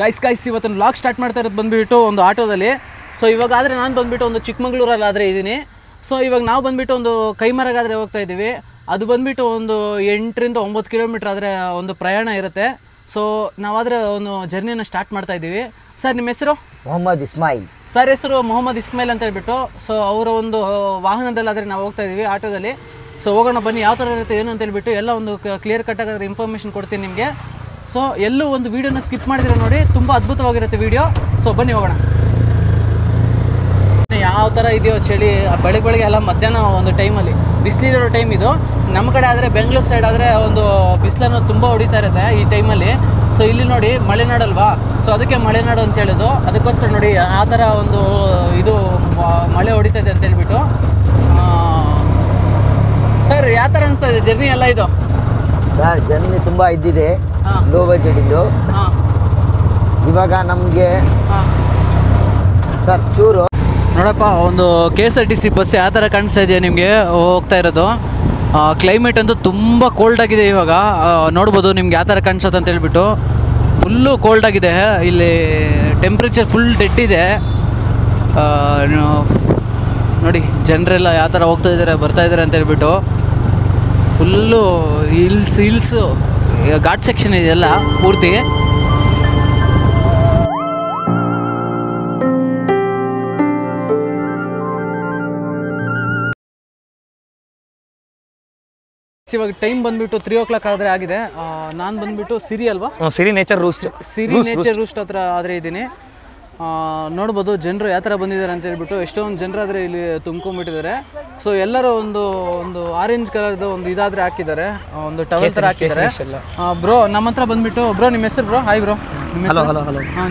Guys ಇವತ್ತು vlog start ಮಾಡ್ತಾ ಇರೋದು ಬಂದುಬಿಟ್ಟು ಒಂದು ಆಟೋದಲ್ಲಿ. ಸೊ ಇವಾಗ ಆದರೆ ನಾನು ಬಂದುಬಿಟ್ಟು ಒಂದು ಚಿಕ್ಕಮಗಳೂರಲ್ಲಿ ಆದರೆ ಇದ್ದೀನಿ. ಸೊ ಇವಾಗ ನಾವು ಬಂದುಬಿಟ್ಟು ಒಂದು ಕೈಮರಗಾದರೆ ಹೋಗ್ತಾ ಇದ್ದೀವಿ. ಅದು ಬಂದುಬಿಟ್ಟು ಒಂದು 8 ರಿಂದ 9 ಕಿಲೋಮೀಟ್ರ್ ಆದರೆ ಒಂದು ಪ್ರಯಾಣ ಇರುತ್ತೆ. ಸೊ ನಾವಾದರೆ ಒಂದು ಜರ್ನಿನ ಸ್ಟಾರ್ಟ್ ಮಾಡ್ತಾ ಇದ್ದೀವಿ. ಸರ್ ನಿಮ್ಮ ಹೆಸರು? ಮೊಹಮ್ಮದ್ ಇಸ್ಮಾಯಿಲ್. ಸರ್ ಹೆಸರು ಮೊಹಮ್ಮದ್ ಇಸ್ಮಾಯಿಲ್ ಅಂತ ಹೇಳ್ಬಿಟ್ಟು. ಸೊ ಅವರ ಒಂದು ವಾಹನದಲ್ಲಾದರೆ ನಾವು ಹೋಗ್ತಾ ಇದ್ದೀವಿ, ಆಟೋದಲ್ಲಿ. ಸೊ ಹೋಗೋಣ ಬನ್ನಿ, ಯಾವ ಥರ ಇರುತ್ತೆ ಏನು ಅಂತ ಹೇಳ್ಬಿಟ್ಟು ಎಲ್ಲ ಒಂದು ಕ್ಲಿಯರ್ ಕಟ್ಟಾಗಿ ಇನ್ಫಾರ್ಮೇಷನ್ ಕೊಡ್ತೀನಿ ನಿಮಗೆ. ಸೊ ಎಲ್ಲೂ ಒಂದು ವೀಡಿಯೋನ ಸ್ಕಿಪ್ ಮಾಡಿದ್ರೆ ನೋಡಿ, ತುಂಬ ಅದ್ಭುತವಾಗಿರುತ್ತೆ ವೀಡಿಯೋ. ಸೊ ಬನ್ನಿ ಹೋಗೋಣ. ಯಾವ ಥರ ಇದೆಯೋ ಚಳಿ, ಬೆಳಗ್ಗೆ ಎಲ್ಲ ಮಧ್ಯಾಹ್ನ ಒಂದು ಟೈಮಲ್ಲಿ ಬಿಸಿಲಿರೋ ಟೈಮ್ ಇದು. ನಮ್ಮ ಕಡೆ ಆದರೆ ಬೆಂಗಳೂರು ಸೈಡ್ ಆದರೆ ಒಂದು ಬಿಸಿಲನ್ನು ತುಂಬ ಹೊಡಿತಾ ಇರುತ್ತೆ ಈ ಟೈಮಲ್ಲಿ. ಸೊ ಇಲ್ಲಿ ನೋಡಿ ಮಲೆನಾಡಲ್ವಾ, ಸೊ ಅದಕ್ಕೆ ಮಲೆನಾಡು ಅಂತ ಹೇಳೋದು. ಅದಕ್ಕೋಸ್ಕರ ನೋಡಿ ಆ ಥರ ಒಂದು ಇದು ಮಳೆ ಹೊಡಿತಾ ಇದೆ ಅಂತ ಹೇಳ್ಬಿಟ್ಟು. ಸರ್ ಯಾವ ಥರ ಅನಿಸ್ತಾ ಇದೆ ಜರ್ನಿ ಎಲ್ಲ ಇದು? ಸರ್ ಜರ್ನಿ ತುಂಬ ಇದ್ದಿದೆ, ಲೋ ಬಜೆಟ್ ಇದ್ದು. ಇವಾಗ ನಮಗೆ ಸರ್ ಚೂರು ನೋಡಪ್ಪ, ಒಂದು KSRTC ಬಸ್ ಯಾವ ಥರ ಕಾಣಿಸ್ತಾ ಇದೆಯಾ ನಿಮಗೆ ಹೋಗ್ತಾ ಇರೋದು. ಕ್ಲೈಮೇಟ್ ಅಂತೂ ತುಂಬ ಕೋಲ್ಡ್ ಆಗಿದೆ ಇವಾಗ. ನೋಡ್ಬೋದು ನಿಮ್ಗೆ ಯಾವ ಥರ ಕಾಣಿಸುತ್ತೆ ಅಂತ ಹೇಳ್ಬಿಟ್ಟು. ಫುಲ್ಲು ಕೋಲ್ಡ್ ಆಗಿದೆ ಇಲ್ಲಿ, ಟೆಂಪ್ರೇಚರ್ ಫುಲ್ ಡೆಡ್ ಇದೆ. ನೋಡಿ ಜನರೆಲ್ಲ ಯಾವ ಥರ ಹೋಗ್ತಾ ಇದ್ದಾರೆ ಬರ್ತಾ ಇದ್ದಾರೆ ಅಂತ ಹೇಳ್ಬಿಟ್ಟು. ಫುಲ್ಲು ಹಿಲ್ಸು ಘಾಟ್ ಸೆಕ್ಷನ್ ಇದೆಯಲ್ಲ ಪೂರ್ತಿ. ಇವಾಗ ಟೈಮ್ ಬಂದ್ಬಿಟ್ಟು 3 o'clock ಆದರೆ ಆಗಿದೆ. ನಾನು ಬಂದ್ಬಿಟ್ಟು ಸಿರಿ ಅಲ್ವಾ, ಸಿರಿ ನೇಚರ್ ರೂಸ್ಟ್ ಹತ್ರ ಆದರೆ ಇದ್ದೀನಿ. ನೋಡ್ಬೋದು ಜನರು ಯಾವ ಥರ ಬಂದಿದ್ದಾರೆ ಅಂತ ಹೇಳ್ಬಿಟ್ಟು. ಎಷ್ಟೊಂದು ಜನರಾದರೆ ಇಲ್ಲಿ ತುಂಬ್ಕೊಂಡ್ಬಿಟ್ಟಿದ್ದಾರೆ. ಸೊ ಎಲ್ಲರೂ ಒಂದು ಆರೆಂಜ್ ಕಲರ್ದು ಒಂದು ಇದಾದರೆ ಹಾಕಿದ್ದಾರೆ, ಒಂದು ಟವಲ್ ಥರ ಹಾಕಿದ್ದಾರೆ. ಬ್ರೋ ನಮ್ಮ ಹತ್ರ ಬಂದ್ಬಿಟ್ಟು, ಬ್ರೋ ನಿಮ್ಮ ಹೆಸರು? ಬ್ರೋ ಹಾಯ್ ಬ್ರೋ, ನಿಮ್ಮ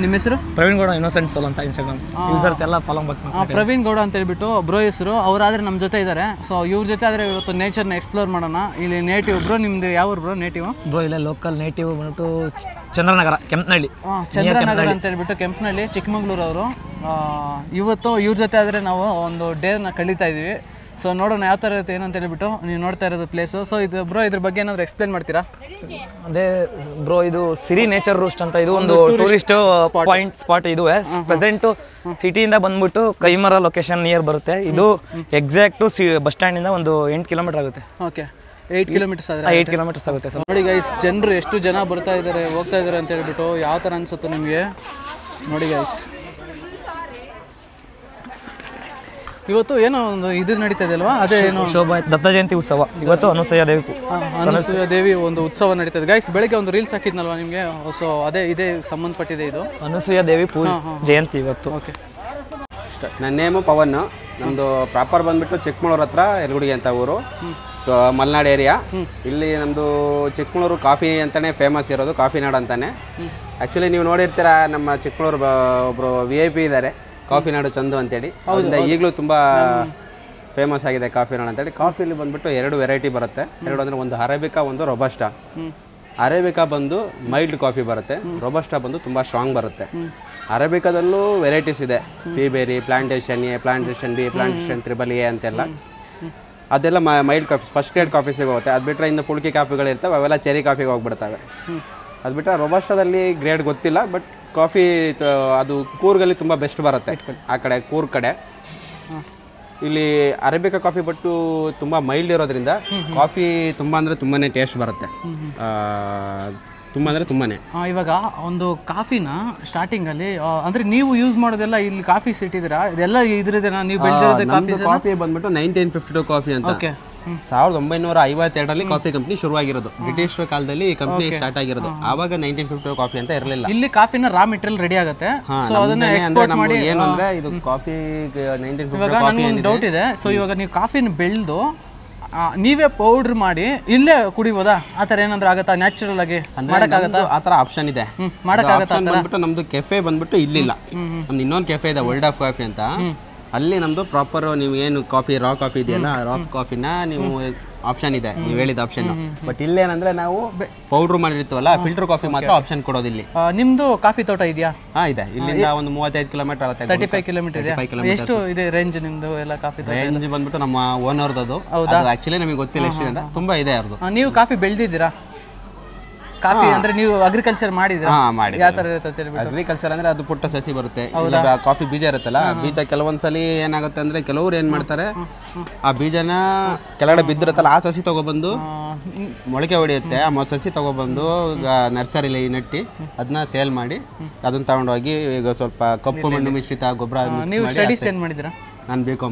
ನಿಮ್ಮ ಹೆಸರು? ಪ್ರವೀಣ್ ಗೌಡ ಇನ್ನೋಸೆಂಟ್ ಸೋಲ್ ಅಂತ ಇನ್ಸ್ಟಾಗ್ರಾಮ್ ಯೂಸರ್ಸ್ ಎಲ್ಲ ಫಾಲೋ ಮಾಡ್ತಾರೆ. ಪ್ರವೀಣ್ ಗೌಡ ಅಂತ ಹೇಳ್ಬಿಟ್ಟು ಬ್ರೋ ಹೆಸರು. ಅವರಾದರೆ ನಮ್ಮ ಜೊತೆ ಇದ್ದಾರೆ. ಸೊ ಇವ್ರ ಜೊತೆ ಆದರೆ ಇವತ್ತು ನೇಚರ್ನ ಎಕ್ಸ್ಪ್ಲೋರ್ ಮಾಡೋಣ. ಇಲ್ಲಿ ನೇಟಿವ್. ಬ್ರೋ ನಿಮ್ದು ಯಾವ ಬ್ರೋ ನೇಟಿವ್? ಬ್ರೋ ಇಲ್ಲ ಲೋಕಲ್ ನೇಟಿವ್ ಬಂದ್ಬಿಟ್ಟು ಚಂದ್ರನಗರ, ಕೆಂಪನಹಳ್ಳಿ. ಚಂದ್ರನಗರ ಅಂತ ಹೇಳ್ಬಿಟ್ಟು ಕೆಂಪನಹಳ್ಳಿ, ಚಿಕ್ಕಮಗಳೂರು ಅವರು. ಇವತ್ತು ಇವ್ರ ಜೊತೆ ಆದರೆ ನಾವು ಒಂದು ಡೇನ ಕಳೀತಾ ಇದ್ದೀವಿ. ಸೊ ನೋಡೋಣ ಯಾವ ಥರ ಇರುತ್ತೆ ಏನಂತ ಹೇಳ್ಬಿಟ್ಟು. ನೀವು ನೋಡ್ತಾ ಇರೋದು ಪ್ಲೇಸು. ಸೊ ಇದು ಬ್ರೋ ಇದ್ರ ಬಗ್ಗೆ ಏನಾದರೂ ಎಕ್ಸ್ಪ್ಲೇನ್ ಮಾಡ್ತೀರಾ? ಅದೇ ಬ್ರೋ, ಇದು ಸಿರಿ ನೇಚರ್ ರೂಸ್ಟ್ ಅಂತ, ಇದು ಒಂದು ಟೂರಿಸ್ಟ್ ಸ್ಪಾಟ್. ಇದು ಪ್ರೆಸೆಂಟ್ ಸಿಟಿಯಿಂದ ಬಂದ್ಬಿಟ್ಟು ಕೈಮರ ಲೊಕೇಶನ್ ನಿಯರ್ ಬರುತ್ತೆ. ಇದು ಎಕ್ಸಾಕ್ಟು ಬಸ್ ಸ್ಟ್ಯಾಂಡಿಂದ ಒಂದು 8 ಕಿಲೋಮೀಟರ್ ಆಗುತ್ತೆ. ಓಕೆ, 8 ಕಿಲೋಮೀಟರ್ಸ್ ಆದರೆ 8 ಕಿಲೋಮೀಟರ್ಸ್ ಆಗುತ್ತೆ ಸರ್. ನೋಡಿ ಗೈಸ್, ಜನರು ಎಷ್ಟು ಜನ ಬರ್ತಾ ಇದ್ದಾರೆ ಹೋಗ್ತಾ ಇದ್ದಾರೆ ಅಂತ ಹೇಳ್ಬಿಟ್ಟು. ಯಾವ ಥರ ಅನಿಸುತ್ತೆ ನಿಮಗೆ ನೋಡಿ ಗೈಸ್. ಇವತ್ತು ಏನೋ ಒಂದು ಇದು ನಡೀತಾ ಇದೆ ಅಲ್ವಾ, ಅದೇ ಏನು ಶೋಭಾ ದತ್ತ ಜಯಂತಿ ಉತ್ಸವ. ಇವತ್ತು ಅನುಸೂಯ ದೇವಿ ಒಂದು ಉತ್ಸವ ನಡೀತಾ ಇದೆ ಗೈಸ್. ಬೆಳಗ್ಗೆ ಒಂದು ರೀಲ್ಸ್ ಹಾಕಿದ್ನಲ್ವಾ ನಿಮಗೆ, ಸೊ ಅದೇ ಇದೇ ಸಂಬಂಧಪಟ್ಟಿದೆ ಇದು. ಅನುಸೂಯ ದೇವಿ ಜಯಂತಿ ಇವತ್ತು. ಓಕೆ, ನನ್ನ ನೇಮು ಪವನ್. ನಮ್ಮದು ಪ್ರಾಪರ್ ಬಂದುಬಿಟ್ಟು ಚಿಕ್ಕಮಗಳೂರು ಹತ್ರ ಯಲಗುಡಿ ಅಂತ ಊರು, ಮಲೆನಾಡು ಏರಿಯಾ. ಇಲ್ಲಿ ನಮ್ಮದು ಚಿಕ್ಕಮಗಳೂರು ಕಾಫಿ ಅಂತಲೇ ಫೇಮಸ್ ಇರೋದು, ಕಾಫಿ ನಾಡು ಅಂತಲೇ. ಆ್ಯಕ್ಚುಲಿ ನೀವು ನೋಡಿರ್ತೀರ, ನಮ್ಮ ಚಿಕ್ಕಮಗಳೂರು ಒಬ್ಬರು VIP ಇದ್ದಾರೆ, ಕಾಫಿ ನಾಡು ಚಂದು ಅಂತೇಳಿ. ಅದರಿಂದ ಈಗಲೂ ತುಂಬ ಫೇಮಸ್ ಆಗಿದೆ ಕಾಫಿ ನಾಡು ಅಂತೇಳಿ. ಕಾಫಿಲಿ ಬಂದುಬಿಟ್ಟು 2 ವೆರೈಟಿ ಬರುತ್ತೆ. 2 ಅಂದರೆ ಒಂದು ಅರೇಬಿಕಾ, ಒಂದು ರೊಬಸ್ಟಾ. ಅರೇಬಿಕಾ ಬಂದು ಮೈಲ್ಡ್ ಕಾಫಿ ಬರುತ್ತೆ, ರೊಬಸ್ಟಾ ಬಂದು ತುಂಬ ಸ್ಟ್ರಾಂಗ್ ಬರುತ್ತೆ. ಅರೇಬಿಕಾದಲ್ಲೂ ವೆರೈಟೀಸ್ ಇದೆ, peaberry, plantation A, plantation B, plantation AAA ಅಂತೆಲ್ಲ. ಅದೆಲ್ಲ mild coffee, first grade coffee ಸಿಗುತ್ತೆ. ಅದು ಬಿಟ್ಟರೆ ಇನ್ನು ಪುಳ್ಕಿ ಕಾಫಿಗಳಿರ್ತವೆ, ಅವೆಲ್ಲ ಚೆರಿ ಕಾಫಿಗೆ ಹೋಗ್ಬಿಡ್ತವೆ. ಅದು ಬಿಟ್ಟರೆ ರೊಬಸ್ಟಾದಲ್ಲಿ ಗ್ರೇಡ್ ಗೊತ್ತಿಲ್ಲ, ಬಟ್ ಕಾಫಿ ಅದು ಕೂರ್ಗಲ್ಲಿ ತುಂಬ ಬೆಸ್ಟ್ ಬರುತ್ತೆ, ಆ ಕಡೆ ಕೂರ್ಗ್ ಕಡೆ. ಇಲ್ಲಿ ಅರೇಬಿಕಾ ಕಾಫಿ ಬಟ್ಟು ತುಂಬ ಮೈಲ್ಡ್ ಇರೋದ್ರಿಂದ ಕಾಫಿ ತುಂಬ ಅಂದರೆ ತುಂಬಾ ಟೇಸ್ಟ್ ಬರುತ್ತೆ, ತುಂಬ ಅಂದರೆ ತುಂಬಾ. ಇವಾಗ ಒಂದು ಕಾಫಿನ ಸ್ಟಾರ್ಟಿಂಗಲ್ಲಿ ಅಂದರೆ ನೀವು ಯೂಸ್ ಮಾಡೋದೆಲ್ಲ ಇಲ್ಲಿ ಕಾಫಿ ಸಿಟ್ಟಿದ್ದೀರಾ, ಇದೆಲ್ಲ ಇದ್ರದೇನಾ ನೀವು ಬೆಳೆದಿರೋದು? ಕಾಫಿ ಬಂದ್ಬಿಟ್ಟು 1952 ಕಾಫಿ ಅಂತ. 1952ರಲ್ಲಿ ಕಾಫಿ ಕಂಪ್ನಿ ಶುರುವಾಗಿರೋದು. ಬ್ರಿಟಿಷ್ ಕಾಲದಲ್ಲಿ ಕಂಪ್ನಿ ಸ್ಟಾರ್ಟ್ ಆಗಿರೋದು. ಆವಾಗ 1952 ಕಾಫಿ ಅಂತ ಇರಲಿಲ್ಲ. ಇಲ್ಲಿ ಕಾಫಿನ ರಾ ಮೆಟೀರಿಯಲ್ ರೆಡಿ ಆಗುತ್ತೆ. ಸೊ ಅದನ್ನ ಎಕ್ಸ್ಪೋರ್ಟ್ ಮಾಡಿ ಏನು ಅಂದ್ರೆ ಇದು ಕಾಫಿ 1952 ಇವಾಗ ನನಗೊಂದು ಡೌಟ್ ಇದೆ. ಸೊ ಇವಾಗ ನೀವು ಕಾಫಿನ ಬೆಳೆದು ನೀವೇ ಪೌಡರ್ ಮಾಡಿ ಇಲ್ಲೇ ಕುಡಿಬೋದಾ? ಆ ಥರ ಏನಾದ್ರು ಆಗುತ್ತಾ? ನ್ಯಾಚುರಲ್ ಆಗಿ ಮಾಡೋಕ್ಕಾಗತ್ತಾ? ಆ ಥರ ಆಪ್ಷನ್ ಇದೆ. ಮಾಡೋಕ್ಕಾಗತ್ತಾ? ನಮ್ದು ಕೆಫೆ ಬಂದ್ಬಿಟ್ಟು ಇಲ್ಲಿಲ್ಲ, ನಮ್ದು ಇನ್ನೊಂದು ಕೆಫೆ ಇದೆ, ವರ್ಲ್ಡ್ ಆಫ್ ಕಾಫಿ ಅಂತ. ಅಲ್ಲಿ ನಮ್ಮದು ಪ್ರಾಪರ್ ನೀವು ಏನು ಕಾಫಿ ರಾ ಕಾಫಿ ಇದೆಯಲ್ಲ, ರಾ ಕಾಫಿನ ನೀವು ಆಪ್ಷನ್ ಇದೆ, ನೀವು ಹೇಳಿದ ಆಪ್ಷನ್. ಬಟ್ ಇಲ್ಲೇನಂದ್ರೆ ನಾವು ಪೌಡ್ರ್ ಮಾಡಿರ್ತೀವಲ್ಲ, ಫಿಲ್ಟರ್ ಕಾಫಿ ಮಾತ್ರ ಆಪ್ಷನ್ ಕೊಡೋದು ಇಲ್ಲಿ. ನಿಮ್ದು ಕಾಫಿ ತೋಟ ಇದೆಯಾ? ಇದೆ. ಇಲ್ಲಿಂದ ಒಂದು 35 ಕಿಲೋಮೀಟರ್ ಆಗುತ್ತೆ. 35 ಕಿಲೋಮೀಟರ್ ಇದೆ. ಎಷ್ಟು ಇದೆ ರೇಂಜ್ ನಿಮ್ದು ಎಲ್ಲ ಕಾಫಿ ತೋಟ? ರೇಂಜ್ ಬಂದ್ಬಿಟ್ಟು ನಮ್ಮ ಓನರ್ದು. ಆಕ್ಚುಲಿ ನಮಗೆ ಗೊತ್ತಿಲ್ಲ ಎಷ್ಟಿದೆ ಅಂತ, ತುಂಬಾ ಇದೆ ಅವ್ರದ್ದು. ನೀವು ಕಾಫಿ ಬೆಳೆದಿದ್ದೀರಾ? ಕಾಫಿ ಅಂದ್ರೆ ನೀವು ಅಗ್ರಿಕಲ್ಚರ್ ಮಾಡಿದ್ರೆ ಮಾಡಿ ಯಾವ ತರ ಇರುತ್ತೆ ಅಂತ ಹೇಳ್ಬಿಟ್ಟು. ಅಗ್ರಿಕಲ್ಚರ್ ಅಂದ್ರೆ ಅದು ಪುಟ್ಟ ಸಸಿ ಬರುತ್ತೆ, ಕಾಫಿ ಬೀಜ ಇರುತ್ತಲ್ಲ, ಬೀಜ ಕೆಲವೊಂದ್ಸಲಿ ಏನಾಗುತ್ತೆ ಅಂದ್ರೆ ಕೆಲವ್ರು ಏನ್ ಮಾಡ್ತಾರೆ, ಆ ಬೀಜನ ಕೆಳಗಡೆ ಬಿದ್ದಿರುತ್ತಲ್ಲ ಆ ಸಸಿ ತಗೊಬಂದು ಮೊಳಕೆ ಹೊಡೆಯುತ್ತೆ, ಆ ಸಸಿ ತಗೊಬಂದು ನರ್ಸರಿಲಿ ನೆಟ್ಟಿ ಅದನ್ನ ಸೇಲ್ ಮಾಡಿ ಅದನ್ನ ತಗೊಂಡೋಗಿ ಈಗ ಸ್ವಲ್ಪ ಕಪ್ಪು ಮಣ್ಣು ಮಿಶ್ರಿತ ಗೊಬ್ಬರ. ನೀವು ಸ್ಟಡೀಸ್ ಏನ್ ಮಾಡಿದ್ದೀರಾ? ನಾನು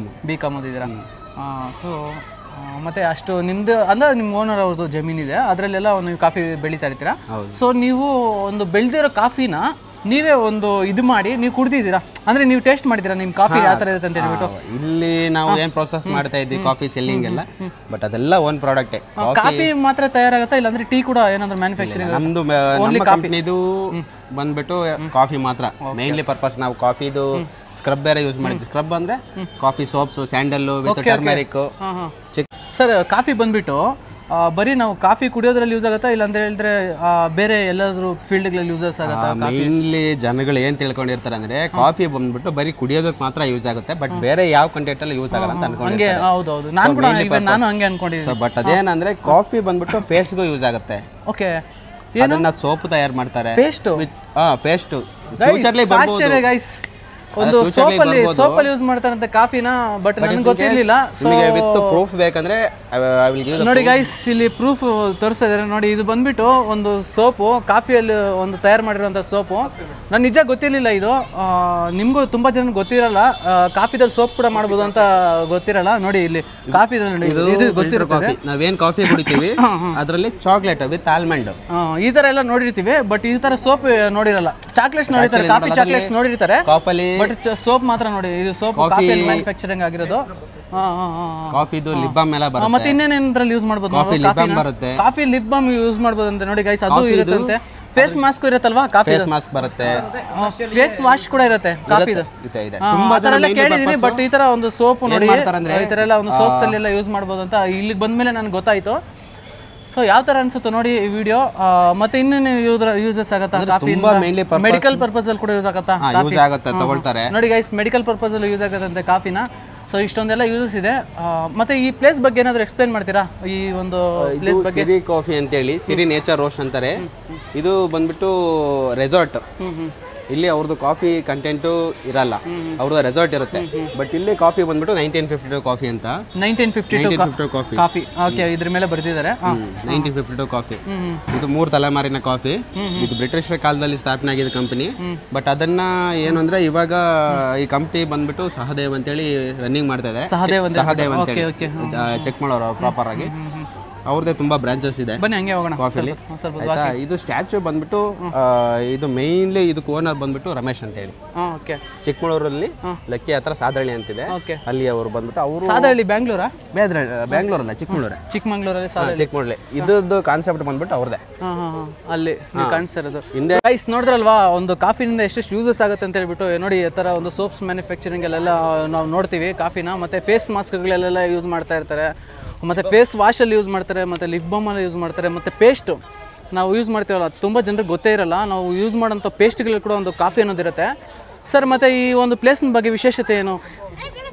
ಬಿ ಕಾಮ್ ಓದಿದ್ದೀರಾ? ಸೊ ಮತ್ತೆ ಅಷ್ಟು ನಿಮ್ದು ಅಂದ್ರೆ ನಿಮ್ಮ ಓನರ್ ಅವ್ರದ್ದು ಜಮೀನಿದೆ, ಅದರಲ್ಲೆಲ್ಲ ನೀವು ಕಾಫಿ ಬೆಳೀತಾ ಇರ್ತೀರಾ. ಸೊ ನೀವು ಒಂದು ಬೆಳೆದಿರೋ ಕಾಫಿನ ನೀವೇ ಒಂದು ಇದು ಮಾಡಿ ನೀವು ಕುಡ್ದಿದ್ದೀರಾ ಅಂದ್ರೆ ನೀವು ಟೇಸ್ಟ್ ಮಾಡಿದ್ದೀರಾ ನಿಮ್ಮ ಕಾಫಿ ಯಾವ ಥರ ಇರುತ್ತೆ ಅಂತ ಹೇಳ್ಬಿಟ್ಟು? ಇಲ್ಲಿ ನಾವು ಏನು ಪ್ರೊಸೆಸ್ ಮಾಡ್ತಾ ಇದ್ವಿ ಕಾಫಿ ಸೆಲ್ಲಿಂಗ್ ಎಲ್ಲ, ಬಟ್ ಅದೆಲ್ಲ ಓನ್ ಪ್ರಾಡಕ್ಟೇ. ಕಾಫಿ ಮಾತ್ರ ತಯಾರಾಗುತ್ತಾ ಇಲ್ಲಾಂದ್ರೆ ಟೀ ಕೂಡ ಏನಾದ್ರು ಮ್ಯಾನುಫ್ಯಾಕ್ಚರಿಂಗ್? ನಮ್ದು ನಮ್ಮ ಕಂಪ್ನಿದು ಬಂದ್ಬಿಟ್ಟು ಕಾಫಿ ಮಾತ್ರ ಮೇನ್ಲಿ ಪರ್ಪಸ್. ನಾವು ಕಾಫಿದು ಸ್ಕ್ರಬ್ ಬೇರೆ ಯೂಸ್ ಮಾಡಿದ್ವಿ. ಸ್ಕ್ರಬ್ ಅಂದ್ರೆ coffee soaps, sandal with turmeric. Sir coffee ಬಂದ್ಬಿಟ್ಟು ಬರೀ ನಾವು ಕಾಫಿ ಕುಡಿಯೋದ್ರಲ್ಲಿ ಯೂಸ್ ಆಗುತ್ತಾ ಇಲ್ಲ ಅಂತ ಹೇಳಿದ್ರೆ ಬೇರೆ ಎಲ್ಲಾದ್ರೂ ಫೀಲ್ಡ್ಗಳಲ್ಲಿ ಯೂಸಸ್ ಆಗುತ್ತಾ? ಮೇನ್ಲಿ ಜನಗಳು ಏನ್ ತಿಳ್ಕೊಂಡಿರ್ತಾರೆ ಅಂದ್ರೆ ಕಾಫಿ ಬಂದ್ಬಿಟ್ಟು ಬರೀ ಕುಡಿಯೋದಕ್ಕೆ ಮಾತ್ರ ಯೂಸ್ ಆಗುತ್ತೆ, ಬಟ್ ಬೇರೆ ಯಾವ ಕಂಟೆಂಟ್ ಅಲ್ಲಿ ಯೂಸ್ ಆಗಲ್ಲ ಅಂತ ಅನ್ಕೊಂಡಿರ್ತಾರೆ. ಹೌದೌದು, ನಾನು ಹಂಗೆ ಅನ್ಕೊಂಡಿದ್ದೀನಿ. ಬಟ್ ಅದೇನಂದ್ರೆ ಕಾಫಿ ಬಂದ್ಬಿಟ್ಟು ಫೇಸ್ಗೂ ಯೂಸ್ ಆಗುತ್ತೆ. ಓಕೆ, ಅದನ್ನ ಸೋಪ್ ತಯಾರು ಮಾಡ್ತಾರೆ, ಪೇಸ್ಟ್. ಪೇಸ್ಟ್ ಫ್ಯೂಚರ್ಲಿ ಬರ್ಬೋದು ಗೈಸ್. ಒಂದು ಸೋಪಲ್ಲಿ ಯೂಸ್ ಮಾಡ್ತಾರಂತೆ ಕಾಫಿನ, ಬಟ್ ನನಗೆ ಗೊತ್ತಿರಲಿಲ್ಲ. ವಿತ್ ಪ್ರೂಫ್ ಬೇಕಂದ್ರೆ ನೋಡಿ ಗೈಸ್, ಇಲ್ಲಿ ಪ್ರೂಫ್ ತೋರಿಸ್ತಾ ಇದ್ದಾರೆ ನೋಡಿ. ಇದು ಬಂದ್ಬಿಟ್ಟು ಒಂದು ಸೋಪು, ಕಾಫಿಯಲ್ಲಿ ಒಂದು ತಯಾರು ಮಾಡಿರುವಂಥ ಸೋಪು. ನಾನು ನಿಜ ಗೊತ್ತಿರಲಿಲ್ಲ ಇದು. ನಿಮಗೂ ತುಂಬಾ ಜನ ಗೊತ್ತಿರಲ್ಲ, ಕಾಫಿದಲ್ಲಿ ಸೋಪ್ ಕೂಡ ಮಾಡ್ಬೋದು ಅಂತ ಗೊತ್ತಿರಲ್ಲ. ನೋಡಿ ಇಲ್ಲಿ ಕಾಫಿ ಇದು ಗೊತ್ತಿರುತ್ತೆ. ನಾವೇನ್ ಕಾಫಿ ಕುಡಿತೀವಿ ಅದರಲ್ಲಿ ಚಾಕ್ಲೇಟ್ ವಿತ್ ಆಲ್ಮಂಡ್ ಈ ತರ ಎಲ್ಲ ನೋಡಿರ್ತೀವಿ, ಬಟ್ ಈ ತರ ಸೋಪ್ ನೋಡಿರಲ್ಲ. ಚಾಕ್ಲೇಟ್ಸ್ ನೋಡಿರ್ತಾರೆ, ಕಾಫಿ ಚಾಕ್ಲೇಟ್ಸ್ ನೋಡಿರ್ತಾರೆ, ಬಟ್ ಸೋಪ್ ಮಾತ್ರ ನೋಡಿ. ಇದು ಸೋಪ್ ಕಾಫಿ ಮ್ಯಾನುಫ್ಯಾಕ್ಚರಿಂಗ್ ಆಗಿರೋದು. ಕಾಫಿದು ಲಿಪ್ ಬಾಮ್ ಎಲ್ಲ ಬರುತ್ತೆ. ಮತ್ತೆ ಇನ್ನೇನೇನ್ರಲ್ಲಿ ಯೂಸ್ ಮಾಡ್ಬೋದು? ಕಾಫಿ ಲಿಪ್ ಬಾಮ್ ಬರುತ್ತೆ, ಕಾಫಿ ಲಿಪ್ ಬಾಮ್ ಯೂಸ್ ಮಾಡ್ಬೋದು ಅಂತ ನೋಡಿ ಗೈಸ್. ಅದು ಇರುತ್ತಂತೆ. ಫೇಸ್ ಮಾಸ್ಕ್ ಇರುತ್ತಲ್ವಾ ಕಾಫಿ? ಫೇಸ್ ಮಾಸ್ಕ್ ಬರುತ್ತೆ, ಫೇಸ್ ವಾಶ್ ಕೂಡ ಇರುತ್ತೆ ಕಾಫಿದು. ತುಂಬಾ ತರ ಕೇಳಿದೀನಿ, ಬಟ್ ಈ ತರ ಒಂದು ಸೋಪ್ ನೋಡಿ ಈ ತರ ಎಲ್ಲ ಒಂದು ಸೋಪ್ಸ್ ಅಲ್ಲಿ ಎಲ್ಲ ಯೂಸ್ ಮಾಡ್ಬೋದು ಅಂತ ಇಲ್ಲಿಗೆ ಬಂದ್ಮೇಲೆ ನನಗೆ ಗೊತ್ತಾಯ್ತು. ಸೊ ಯಾವ ತರ ಅನ್ಸುತ್ತೆ ನೋಡಿ ಈ ವಿಡಿಯೋ. ಮತ್ತೆ ಇನ್ನೇನು ಯೂಸಸ್ ಆಗುತ್ತಾ ಕಾಫಿ? ಮೆಡಿಕಲ್ ಪರ್ಪಸ್ ಅಲ್ಲಿ ಕೂಡ ಯೂಸ್ ಆಗುತ್ತಾ? ಯೂಸ್ ಆಗುತ್ತೆ, ತಗೊಳ್ತಾರೆ ನೋಡಿ ಗೈಸ್, ಮೆಡಿಕಲ್ ಪರ್ಪಸ್ ಅಲ್ಲಿ ಯೂಸ್ ಆಗುತ್ತಂತೆ ಕಾಫಿನ. ಸೊ ಇಷ್ಟೊಂದೆಲ್ಲ ಯೂಸಸ್ ಇದೆ. ಮತ್ತೆ ಈ ಪ್ಲೇಸ್ ಬಗ್ಗೆ ಏನಾದರೂ ಎಕ್ಸ್ಪ್ಲೇನ್ ಮಾಡ್ತೀರಾ? ಈ ಒಂದು ಪ್ಲೇಸ್ ಬಗ್ಗೆ. ಸಿರಿ ಕಾಫಿ ಅಂತೇಳಿ, ಸಿರಿ ನೇಚರ್ ರೋಸ್ಟ್ ಅಂತಾರೆ. ಇದು ಬಂದ್ಬಿಟ್ಟು ರೆಸಾರ್ಟ್. ಇಲ್ಲಿ ಅವ್ರದ್ದು ಕಾಫಿ ಕಂಟೆಂಟು ಇರಲ್ಲ, ಅವ್ರದ್ದು ರೆಸಾರ್ಟ್ ಇರುತ್ತೆ. ಬಟ್ ಇಲ್ಲಿ ಕಾಫಿ ಬಂದ್ಬಿಟ್ಟು 1952 ಕಾಫಿ ಅಂತ. 1952 ಕಾಫಿ. ಓಕೆ, ಇದ್ರ ಮೇಲೆ ಬರ್ತಿದ್ದಾರೆ 1952 ಕಾಫಿ. ಇದು 3 ತಲೆಮಾರಿನ ಕಾಫಿ. ಇದು ಬ್ರಿಟಿಷರ ಕಾಲದಲ್ಲಿ ಸ್ಥಾಪನೆ ಆಗಿದ್ದ ಕಂಪನಿ. ಬಟ್ ಅದನ್ನ ಏನು ಅಂದ್ರೆ ಇವಾಗ ಈ ಕಂಪನಿ ಬಂದ್ಬಿಟ್ಟು ಸಹದೇವ್ ಅಂತೇಳಿ ರನ್ನಿಂಗ್ ಮಾಡ್ತಾ ಇದೆ. ಸಹದೇವ್ ಅಂತೇಳಿ ಚೆಕ್ ಮಾಡೋರು ಪ್ರಾಪರ್ ಆಗಿ. ಅವ್ರದ್ದೇ ತುಂಬಾ ಬ್ರಾಂಚಸ್ ಇದೆ. ಬನ್ನಿ ಹಂಗೆ ಹೋಗೋಣ ಕಾಫಿಲಿ. ಇದು ಸ್ಟ್ಯಾಚ್ಯೂ ಬಂದ್ಬಿಟ್ಟು ಇದು ಮೇನ್ಲಿ ಇದಕ್ಕೆ ಓನರ್ ಬಂದ್ಬಿಟ್ಟು ರಮೇಶ್ ಅಂತ ಹೇಳಿ. ಚಿಕ್ಕಮಗಳೂರಲ್ಲಿ ಲಕ್ಕಿ ಹತ್ರ ಸಾದಹಳ್ಳಿ ಅಂತಿದೆ, ಅಲ್ಲಿ ಅವರು ಬಂದ್ಬಿಟ್ಟು ಅವರು. ಸಾದಹಳ್ಳಿ ಬ್ಯಾಂಗ್ಳೂರಾ? ಬ್ಯಾಂಗ್ಳೂರಲ್ಲ, ಚಿಕ್ಕಮಗಳೂರಲ್ಲಿ. ಚಿಕ್ಕಮಗಳೂರಲ್ಲಿ ಇದ್ರದ್ದು ಕಾನ್ಸೆಪ್ಟ್ ಬಂದ್ಬಿಟ್ಟು ಅವ್ರದೇ. ಅಲ್ಲಿ ಕಾಣಿಸ್ತಿರೋದು ಹಿಂದೆ ಗೈಸ್ ನೋಡಿದ್ರಲ್ವಾ, ಒಂದು ಕಾಫಿನಿಂದ ಎಷ್ಟೆಷ್ಟು ಯೂಸಸ್ ಆಗುತ್ತೆ ಅಂತ ಹೇಳ್ಬಿಟ್ಟು. ನೋಡಿ ಈ ಥರ ಒಂದು ಸೋಪ್ಸ್ ಮ್ಯಾನುಫ್ಯಾಕ್ಚರಿಂಗ್ ಅಲ್ಲೆಲ್ಲ ನಾವು ನೋಡ್ತೀವಿ ಕಾಫಿನ. ಮತ್ತೆ ಫೇಸ್ ಮಾಸ್ಕ್ಗಳೆಲ್ಲ ಯೂಸ್ ಮಾಡ್ತಾ ಇರ್ತಾರೆ, ಮತ್ತು ಫೇಸ್ ವಾಶಲ್ಲಿ ಯೂಸ್ ಮಾಡ್ತಾರೆ, ಮತ್ತು ಲಿಪ್ ಬಾಮಲ್ಲಿ ಯೂಸ್ ಮಾಡ್ತಾರೆ, ಮತ್ತು ಪೇಸ್ಟು ನಾವು ಯೂಸ್ ಮಾಡ್ತೀವಲ್ಲ ತುಂಬ ಜನರಿಗೆ ಗೊತ್ತೇ ಇರಲ್ಲ. ನಾವು ಯೂಸ್ ಮಾಡೋಂಥ ಪೇಸ್ಟ್ಗಳಲ್ಲಿ ಕೂಡ ಒಂದು ಕಾಫಿ ಅನ್ನೋದಿರುತ್ತೆ. ಸರ್ ಮತ್ತು ಈ ಒಂದು ಪ್ಲೇಸ್ನ ಬಗ್ಗೆ ವಿಶೇಷತೆ ಏನು?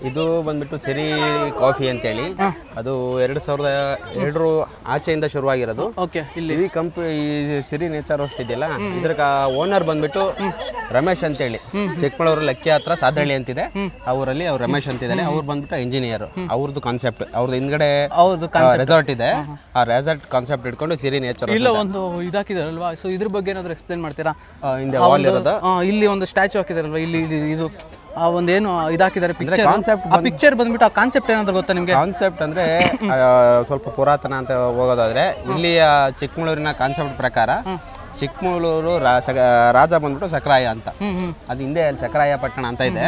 ಇದು ಬಂದ್ಬಿಟ್ಟು ಸಿರಿ ಕಾಫಿ ಅಂತೇಳಿ, ಅದು 2002 ಆಚೆಯಿಂದ ಶುರುವಾಗಿರೋದು. ಓಕೆ, ಇಲ್ಲಿ ಈ ಈ ಸಿರಿ ನೇಚರ್ ರೋಸ್ಟ್ ಇದೆಯಲ್ಲ, ಇದ್ರ ಓನರ್ ಬಂದ್ಬಿಟ್ಟು ರಮೇಶ್ ಅಂತೇಳಿ, ಚಿಕ್ಕಮಗಳೂರು ಲಕ್ಕಿ ಹತ್ರ ಸಾದಹಳ್ಳಿ ಅಂತಿದೆ, ಅವರಲ್ಲಿ ಅವ್ರು ರಮೇಶ್ ಅಂತಿದ್ದಾರೆ. ಅವ್ರು ಬಂದ್ಬಿಟ್ಟು ಇಂಜಿನಿಯರ್. ಅವ್ರದ್ದು ಕಾನ್ಸೆಪ್ಟ್, ಅವ್ರದ್ದು ಹಿಂದ್ಗಡೆ ರೆಸಾರ್ಟ್ ಇದೆ, ಆ ರೆಸಾರ್ಟ್ ಕಾನ್ಸೆಪ್ಟ್ ಇಟ್ಕೊಂಡು ಸಿರಿ ನೇಚರ್ ಇಲ್ಲ ಒಂದು ಇದಾಕಿದಾರಲ್ವಾ. ಸೊ ಇದ್ರ ಬಗ್ಗೆ ಏನಾದ್ರು ಎಕ್ಸ್ಪ್ಲೇನ್ ಮಾಡ್ತೀರಾ? ಹಿಂದೆ ವಾಲ್ ಇರೋದು, ಇಲ್ಲಿ ಒಂದು ಸ್ಟ್ಯಾಚು ಹಾಕಿದಾರಲ್ವಾ, ಇಲ್ಲಿ ಇದು ಒಂದೇನು ಇದಾಕಿದ್ದಾರೆ ಪಿಕ್ಚರ್. ಪಿಕ್ಚರ್ ಬಂದ್ಬಿಟ್ಟು ಆ ಕಾನ್ಸೆಪ್ಟ್ ಏನಾದ್ರು ಗೊತ್ತಾ ನಿಮಗೆ? ಕಾನ್ಸೆಪ್ಟ್ ಅಂದ್ರೆ ಸ್ವಲ್ಪ ಪುರಾತನ ಅಂತ ಹೋಗೋದಾದ್ರೆ, ಇಲ್ಲಿಯ ಚಿಕ್ಕಮಗಳೂರಿನ ಕಾನ್ಸೆಪ್ಟ್ ಪ್ರಕಾರ ಚಿಕ್ಕಮಗಳೂರು ರಾಜ ಬಂದ್ಬಿಟ್ಟು ಸಕ್ರಾಯ ಅಂತ. ಅದು ಹಿಂದೆ ಅಲ್ಲಿ ಸಕ್ರಾಯ ಪಟ್ಟಣ ಅಂತ ಇದೆ.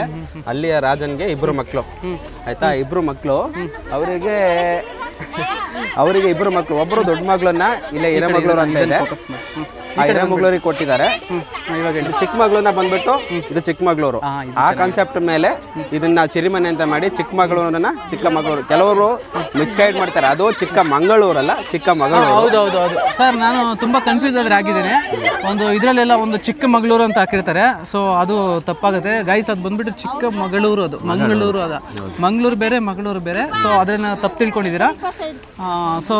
ಅಲ್ಲಿಯ ರಾಜನ್ಗೆ 2 ಮಕ್ಕಳು, ಆಯ್ತಾ. 2 ಮಕ್ಕಳು, ಅವರಿಗೆ 2 ಮಕ್ಕಳು. ಒಬ್ಬರು ದೊಡ್ಡ ಮಗಳನ್ನ ಇಲ್ಲೇ ಹಿರೇಮಗಳೂರು ಅಂತ ಇದೆ, ಹಿರೇಮಗಳೂರಿಗೆ ಕೊಟ್ಟಿದ್ದಾರೆ. ಇದು ಚಿಕ್ಕಮಗಳೂರಿನ ಬಂದ್ಬಿಟ್ಟು ಇದು ಚಿಕ್ಕಮಗಳೂರು. ಆ ಕಾನ್ಸೆಪ್ಟ್ ಮೇಲೆ ಇದನ್ನ ಸಿರಿಮನೆ ಅಂತ ಮಾಡಿ ಚಿಕ್ಕಮಗಳೂರನ್ನ ಚಿಕ್ಕಮಗಳೂರು. ಕೆಲವರು ಮಿಸ್ಗೈಡ್ ಮಾಡ್ತಾರೆ, ಅದು ಚಿಕ್ಕಮಗಳೂರಲ್ಲ, ಚಿಕ್ಕಮಗಳೂರು. ಹೌದೌದು ಹೌದು ಸರ್, ನಾನು ತುಂಬಾ ಕನ್ಫ್ಯೂಸ್ ಆದ್ರೆ ಆಗಿದ್ದೀನಿ. ಒಂದು ಇದರಲ್ಲೆಲ್ಲ ಒಂದು ಚಿಕ್ಕಮಗಳೂರು ಅಂತ ಹಾಕಿರ್ತಾರೆ, ಸೊ ಅದು ತಪ್ಪಾಗುತ್ತೆ ಗೈಸ್. ಅದು ಬಂದ್ಬಿಟ್ಟು ಚಿಕ್ಕಮಗಳೂರು, ಅದು ಮಂಗಳೂರು ಅದ. ಮಂಗಳೂರು ಬೇರೆ, ಮಗಳೂರು ಬೇರೆ. ಸೊ ಅದನ್ನ ತಪ್ಪು ತಿಳ್ಕೊಂಡಿದ್ದೀರಾ. ಸೊ